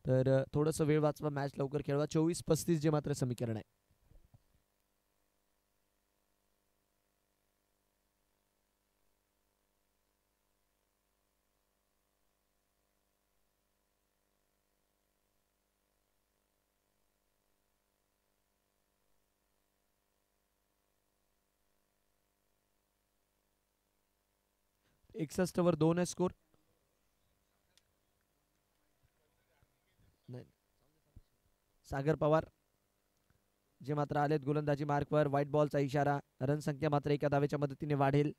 Speaker 1: तर थोडंसं वेळ वाचवा, मॅच लवकर खेळवा. 24-35 जे मात्र समीकरण आहे. एकसष्ट वर 2 स्कोर. सागर पवार जे मात्र आलेत गोलंदाजी मार्कवर. व्हाईट बॉलचा इशारा. रन संख्या मात्र एका धावेच्या मदतीने वाढेल.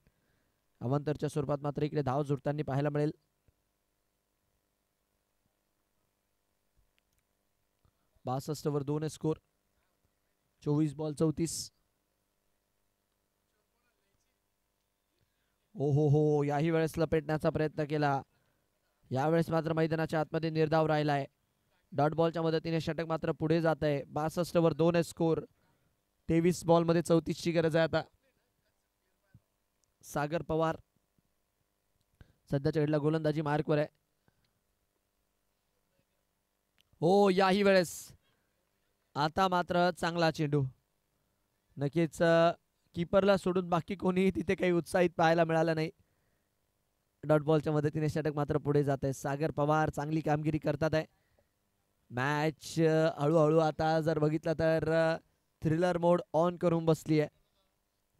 Speaker 1: अवांतरच्या स्वरूपात मात्र इकडे धाव जुळताना पाहायला मिळेल. 62 वर 2 स्कोर. 24 बॉल 34. ओ हो याही वेळेस लपेटण्याचा प्रयत्न केला. यावेळेस मात्र मैदानाच्या आतमध्ये निर्धाव राहिलाय. डॉट बॉलच्या मदतीने षटक मात्र पुढे जात आहे. 62 वर 2 स्कोर. 23 बॉल मध्ये 34 ची गरज आहे आता. सागर पवार सध्याच्या घडीला गोलंदाजी मार्कवर आहे. हो याही वेळेस आता मात्र चांगला चेंडू. नक्कीच कीपरला सोडून बाकी कोणीही तिथे काही उत्साहित पाहायला मिळालं नाही. डॉट बॉलच्या मदतीने षटक मात्र पुढे जात आहे. सागर पवार चांगली कामगिरी करतात आहे. मॅच हळूहळू आता जर बघितलं तर थ्रिलर मोड ऑन करून बसली आहे.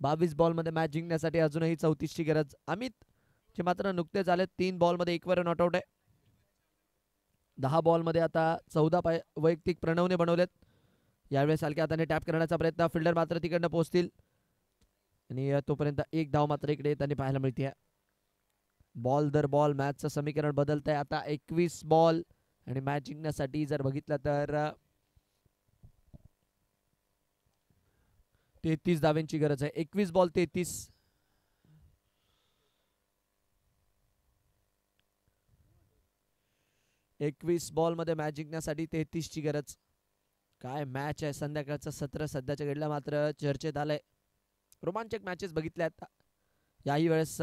Speaker 1: 22 बॉल मध्ये मॅच जिंकण्यासाठी अजूनही 34 ची गरज. अमित जे मात्र नुकतेच आले 3 बॉल मध्ये 1 वर नॉट आउट आहे. 10 बॉल मध्ये आता 14 वैयक्तिक प्रणवने बनवलेत. यावेळेस हलक्या हाताने टॅप करण्याचा प्रयत्न. फिल्डर मात्र तिकडनं पोहोचतील आणि तोपर्यंत 1 धाव मात्र इकडे त्यांनी पाहायला मिळते. बॉल दर बॉल मॅचचं समीकरण बदलत आहे आता. 21 बॉल आणि मॅच जिंकण्यासाठी जर बघितलं तर 33 धावांची गरज आहे. 21 बॉल 33. एकवीस बॉल मध्ये मॅच जिंकण्यासाठी 33 ची गरज. काय मॅच आहे. संध्याकाळचं सत्र सध्याच्या घडला मात्र चर्चेत आलंय. रोमांचक मॅचेस बघितल्या आता. याही वेळेस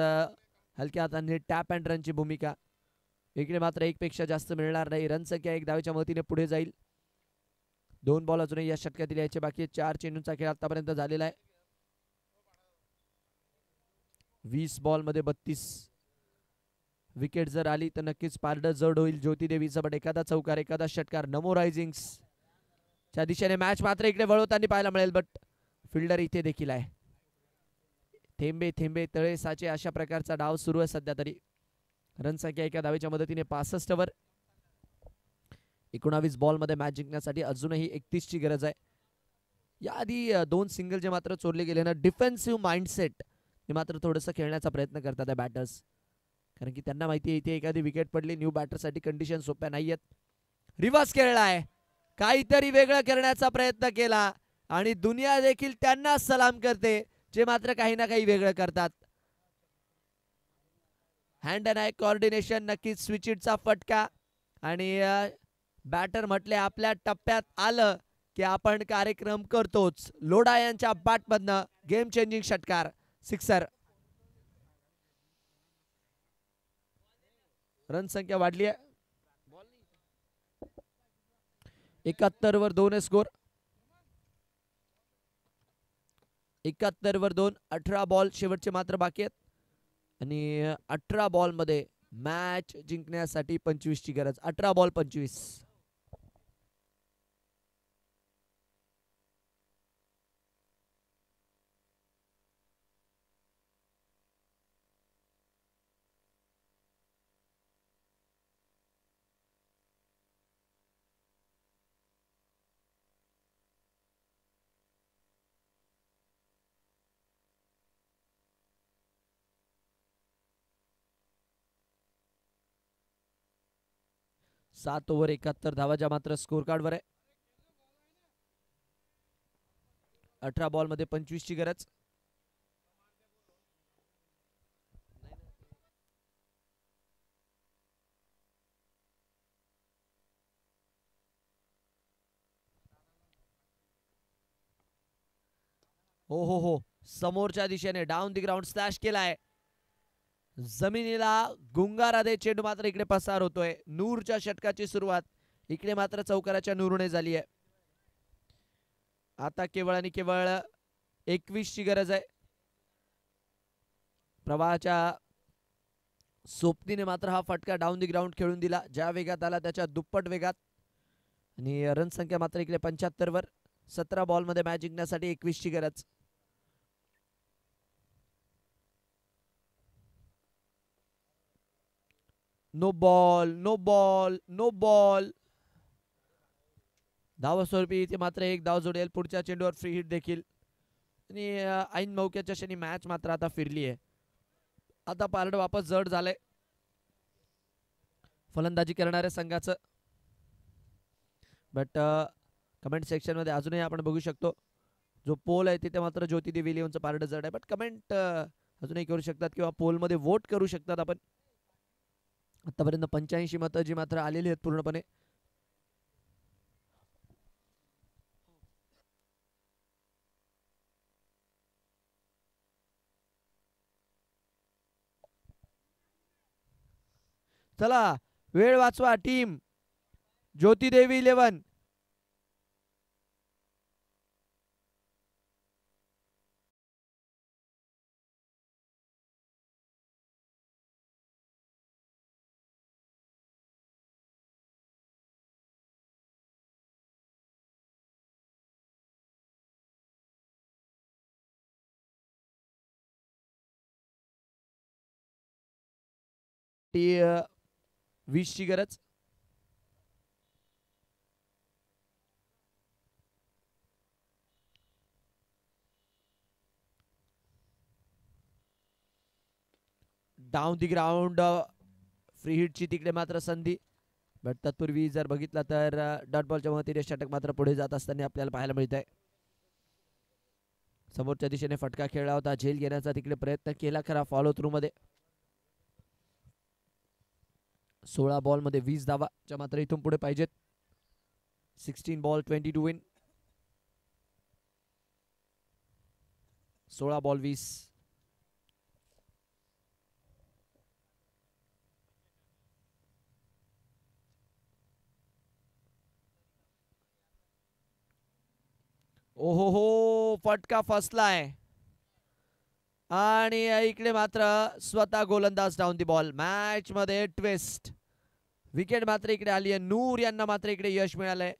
Speaker 1: हलक्या हाताने टॅप अँड रनची भूमिका. इकडे मात्र 1 पेक्षा जास्त मिळणार नाही. रन संख्या 1 धावेच्या मदतीने पुढे जाईल. 2 बॉल अजूनही या षटकातील यायचे बाकी. 4 चेंडूंचा खेळ आतापर्यंत झालेला आहे. 20 बॉल मध्ये 32. विकेट जर आली तर नक्कीच पारडं जड होईल ज्योती देवीचं. पण एखादा चौकार, एखादा षटकार नमो रायझिंग्स च्या दिशेने मॅच मात्र इकडे वळवताना पाहायला मिळेल. बट फिल्डर इथे देखील आहे. थेंबे थेंबे तळे साचे अशा प्रकारचा डाव सुरू आहे सध्या तरी. रनसंख्या एका धावेच्या मदतीने 65 वर. 19 बॉल मध्ये मॅच जिंकण्यासाठी अजूनही 31 ची गरज आहे. याआधी 2 सिंगल जे मात्र चोरले गेले ना, डिफेन्सिव्ह माइंडसेट हे मात्र थोडंसं खेळण्याचा प्रयत्न करतात आहे बॅटर्स. कारण की त्यांना माहिती आहे इथे एखादी विकेट पडली न्यू बॅटरसाठी कंडिशन सोप्या नाहीयेत. रिव्हर्स खेळलाय, काहीतरी वेगळं करण्याचा प्रयत्न केला आणि दुनिया देखील त्यांना सलाम करते जे मात्र काही ना काही वेगळं करतात. हँड अँड आय कोऑर्डिनेशन नक्कीच स्विचिटचा फटका. आणि बॅटर म्हटले आपल्या टप्प्यात आलं की आपण कार्यक्रम करतोच. लोढा यांच्या बॅटमधनं गेम चेंजिंग षटकार, सिक्सर. रन संख्या वाढली आहे. 71 वर 2 स्कोर. 71 वर 2. 18 बॉल शेवटचे मात्र बाकी आहेत आणि 18 बॉल मध्ये मॅच जिंकण्यासाठी 25 ची गरज. 18 बॉल 25. सात ओव्हर 71 धावाच्या मात्र स्कोर कार्डवर आहे. 18 बॉल मध्ये 25 ची गरज. हो समोरच्या दिशेने डाऊन दी ग्राउंड स्लॅश केलाय. जमिनीला गुंगारा दे चेंडू मात्र इकडे पसार होतोय. नूरच्या षटकाची सुरुवात इकडे मात्र चौकाराच्या नूरने झाली आहे. आता केवळ आणि केवळ 21 ची गरज आहे. प्रवाहाच्या सोबतीने मात्र हा फटका डाऊन दी ग्राउंड खेळून दिला. ज्या वेगात आला त्याच्या दुप्पट वेगात. आणि रन संख्या मात्र इकडे 75 वर. 17 बॉल मध्ये मॅच जिंकण्यासाठी 21 ची गरज. No ball, no ball, no ball. धावस्वरूपी इथे मात्र एक धाव जोडेल. पुढच्या चेंडूवर फ्री हिट देखील. आणि ऐन मौक्याच्या क्षणी मॅच मात्र आता फिरली आहे. आता पारड वापस जड झालंय फलंदाजी करणाऱ्या संघाचं. बट कमेंट सेक्शन मध्ये अजूनही आपण बघू शकतो जो पोल आहे तिथे मात्र ज्योती देवी लिओनचं पारड जड आहे. बट कमेंट अजूनही करू शकतात किंवा पोल मध्ये वोट करू शकतात आपण. आतापर्यंत 85 मतं जी मात्र आलेली आहेत पूर्णपणे. चला वेळ वाचवा टीम ज्योती देवी 11. टी 20 ची गरज. डाऊन दी ग्राउंड फ्री हिटची तिकडे मात्र संधी. बट तत्पूर्वी जर बघितला तर डॉट बॉलच्या मदतीने षटक मात्र पुढे जात असताना आपल्याला पाहायला मिळत आहे. समोरच्या दिशेने फटका खेळला होता. झेल घेण्याचा तिकडे प्रयत्न केला खरा फॉलो थ्रू मध्ये. 16 बॉल मध्ये 20 धावा च्या मात्र इथून पुढे पाहिजेत. 16 बॉल 22 विन. 16 बॉल 20. ओहो हो, फटका फसलाय आणि इकडे मात्र स्वतः गोलंदाज डाऊन दी बॉल. मॅच मध्ये ट्विस्ट. विकेट मात्र इकडे आली आहे. नूर यांना मात्र इकडे यश मिळालंय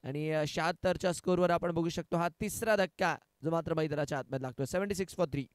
Speaker 1: आणि 76च्या स्कोरवर आपण बघू शकतो हा तिसरा धक्का जो मात्र मैदानाच्या आतमध्ये लागतोय. 76 फॉर 3.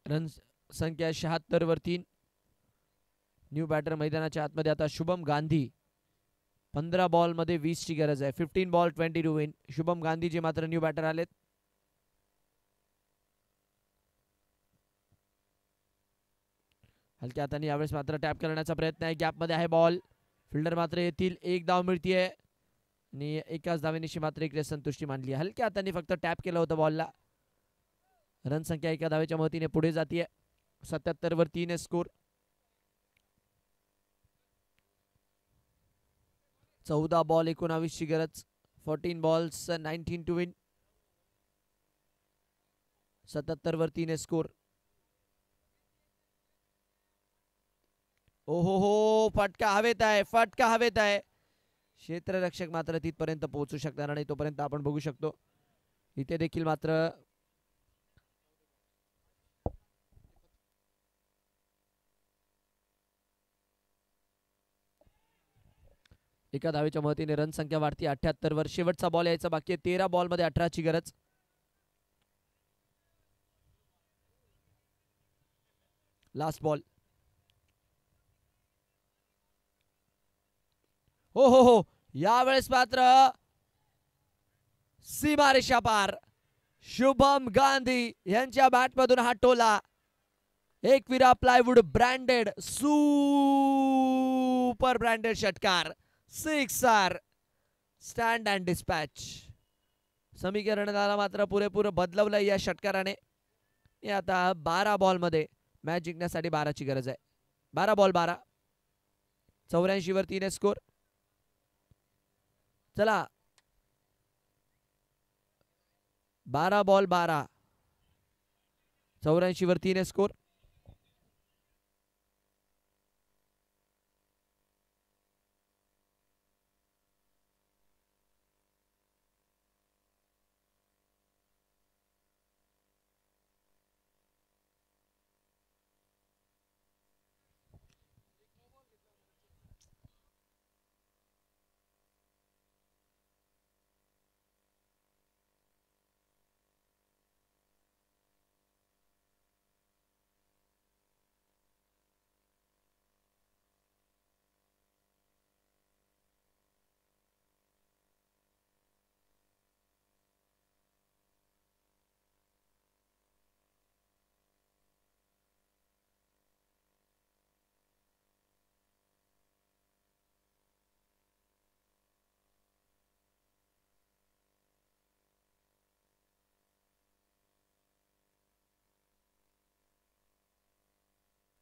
Speaker 1: रन संख्या 76 वर 3. न्यू बॅटर मैदानाच्या आतमध्ये आता शुभम गांधी. 15 बॉल मध्ये 20 ची गरज आहे. 15 ball 20 to win. Shubham Gandhi जे मात्र न्यू बॅटर आलेत. हलक्या हाताने यावेळेस मात्र टॅप करण्याचा प्रयत्न आहे. गॅप मध्ये आहे बॉल. फिल्डर मात्र येतील. एक धाव मिळतीये आणि एकाच धावेनिशी मात्र इकडे संतुष्टी मानली. हलक्या हाताने फक्त टॅप केलं होतं बॉलला. रन संख्या एका धावेच्या मदतीने पुढे जातीये. 77 वर 3 आहे स्कोर. 14 बॉल 19 ची गरज. 14 बॉल्स 19 टू विन. 77 वर 3 आहे स्कोर. ओहो हो, फटका हवेत आहे. फटका हवेत आहे. क्षेत्ररक्षक मात्र तिथपर्यंत पोहोचू शकणार नाही. तोपर्यंत आपण बघू शकतो इथे देखील मात्र एका धावेच्या मदतीने रन संख्या वाढती 78 वर. शेवटचा बॉल यायचा बाकी आहे. 13 बॉल मध्ये 18 ची गरज. Last ball. हो हो हो, यावेळेस मात्र सीमारेषा पार. शुभम गांधी यांच्या बॅटमधून हा टोला. Ekvira plywood branded super branded षटकार. 6 आर. Stand and dispatch. समीकरणाला मात्र पुरेपूर बदलवलं या षटकाराने. आता 12 बॉल मध्ये मॅच जिंकण्यासाठी 12 ची गरज आहे. 12 बॉल 12. 84 वर 3 स्कोर. चला 12 बॉल 12. 84 वर 3 स्कोर.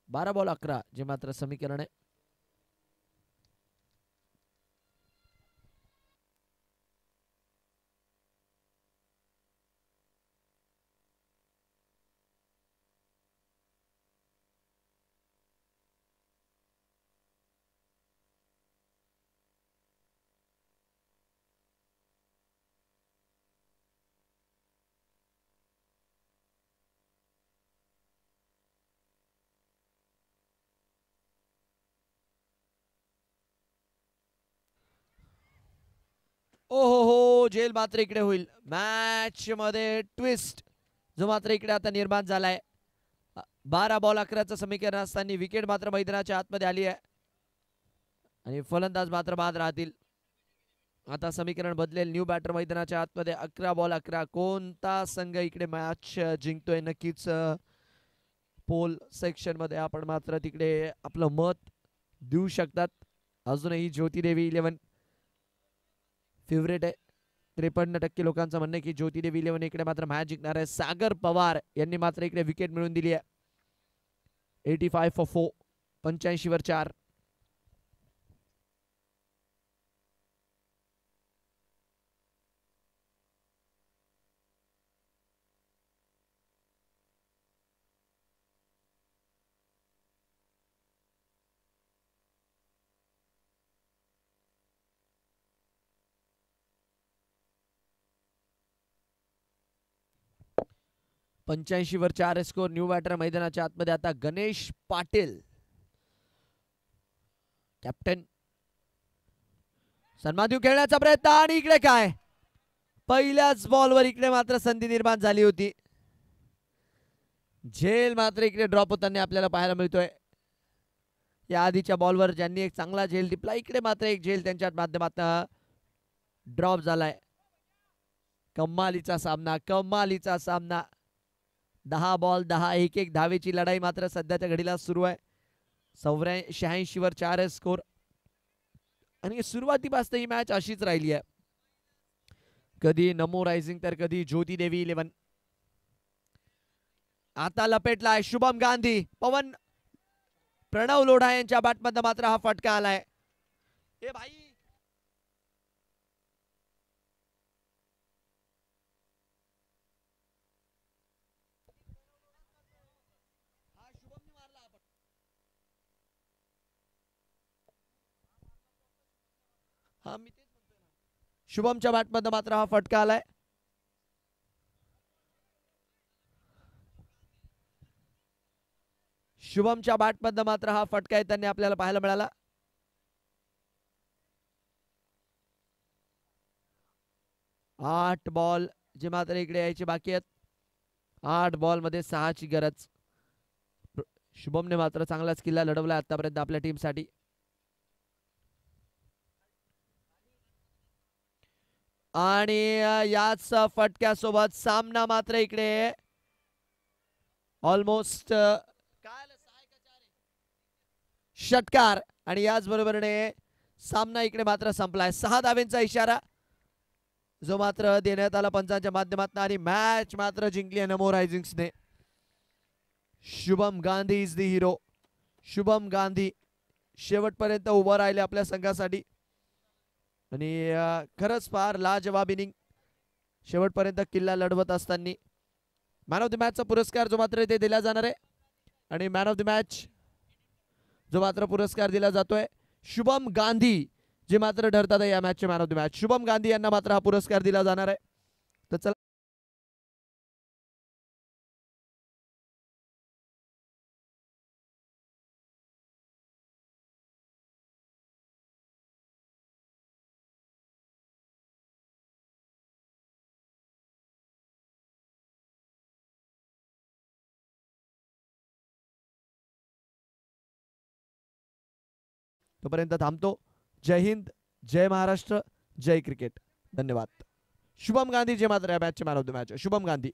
Speaker 1: बारा बॉल 11 जे मात्र समीकरण आहे. ओहो हो, जेल मात्र इकडे होईल. मॅच मध्ये ट्विस्ट जो मात्र इकडे आता निर्माण झालाय. 12 बॉल 11चं समीकरण असताना विकेट मात्र मैदानाच्या आतमध्ये आली आहे आणि फलंदाज मात्र बाद राहतील. आता समीकरण बदलेल. न्यू बॅटर मैदानाच्या आतमध्ये 11 बॉल 11. कोणता संघ इकडे मॅच जिंकतोय नक्कीच पोल सेक्शन मध्ये आपण मात्र तिकडे आपलं मत देऊ शकतात. अजूनही ज्योती देवी 11 फेवरेट आहे. 53% लोकांचं म्हणणं आहे की ज्योती देवी 11 इकडे मात्र मॅच जिंकणार आहे. सागर पवार यांनी मात्र इकडे विकेट मिळवून दिली आहे. 85 फॉर 4, 85 वर 4. पंच्याऐंशी वर 4 स्कोर. न्यू बॅटर मैदानाच्या आतमध्ये आता गणेश पाटील कॅप्टन. सन्मान देऊ खेळण्याचा प्रयत्न आणि इकडे काय पहिल्याच बॉलवर इकडे मात्र संधी निर्माण झाली होती. झेल मात्र इकडे ड्रॉप होताना आपल्याला पाहायला मिळतोय. या आधीच्या बॉलवर ज्यांनी एक चांगला झेल टिपला इकडे मात्र एक झेल त्यांच्या माध्यमातून ड्रॉप झालाय. कमालीचा सामना, कमालीचा सामना. 10 बॉल 10, 1-1 धावेची लढाई मात्र सध्याच्या घडीला सुरू आहे. 86 वर 4 स्कोर आणि सुरुवातीपासून ही मॅच अशीच राहिली आहे. कधी नमो रायझिंग तर कधी ज्योती देवी 11. आता लपेटलाय शुभम गांधी. पवन प्रणव लोढा यांच्या बॅटमध्ये मात्र हा फटका आलाय. ए भाई हा मी तेच म्हणतोय ना. शुभमच्या बॅटमध्ये मात्र हा फटका आलाय. शुभमच्या बॅटमध्ये मात्र हा फटका येताना आपल्याला पाहायला मिळाला. आठ बॉल जे मात्र इकडे यायचे बाकी आहेत. 8 बॉल मध्ये 6 ची गरज. शुभमने मात्र चांगलाच किल्ला लढवला आतापर्यंत आपल्या टीमसाठी. आणि याच फटक्यासोबत सामना मात्र इकडे ऑलमोस्ट षटकार आणि याच बरोबरने सामना इकडे मात्र संपलाय. 6 धावेंचा इशारा जो मात्र देण्यात आला पंचांच्या माध्यमातून आणि मॅच मात्र जिंकली आहे नमो रायझिंग्सने. Shubham Gandhi is the hero. Shubham Gandhi शेवटपर्यंत उभं राहिले आपल्या संघासाठी आणि खरंच फार लाजवाब इनिंग शेवटपर्यंत किल्ला लढवत असताना. मॅन ऑफ द मॅचचा पुरस्कार जो मात्र इथे दिला जाणार आहे आणि मॅन ऑफ द मॅच जो मात्र पुरस्कार दिला जातोय शुभम गांधी जे मात्र ठरतात या मॅचचे man of the match. Shubham Gandhi यांना मात्र हा पुरस्कार दिला जाणार आहे. तर चला तोपर्यंत थांबतो. जय हिंद, जय महाराष्ट्र, जय क्रिकेट. धन्यवाद. शुभम गांधी जे मात्र या मॅचचे man of the match. Shubham Gandhi.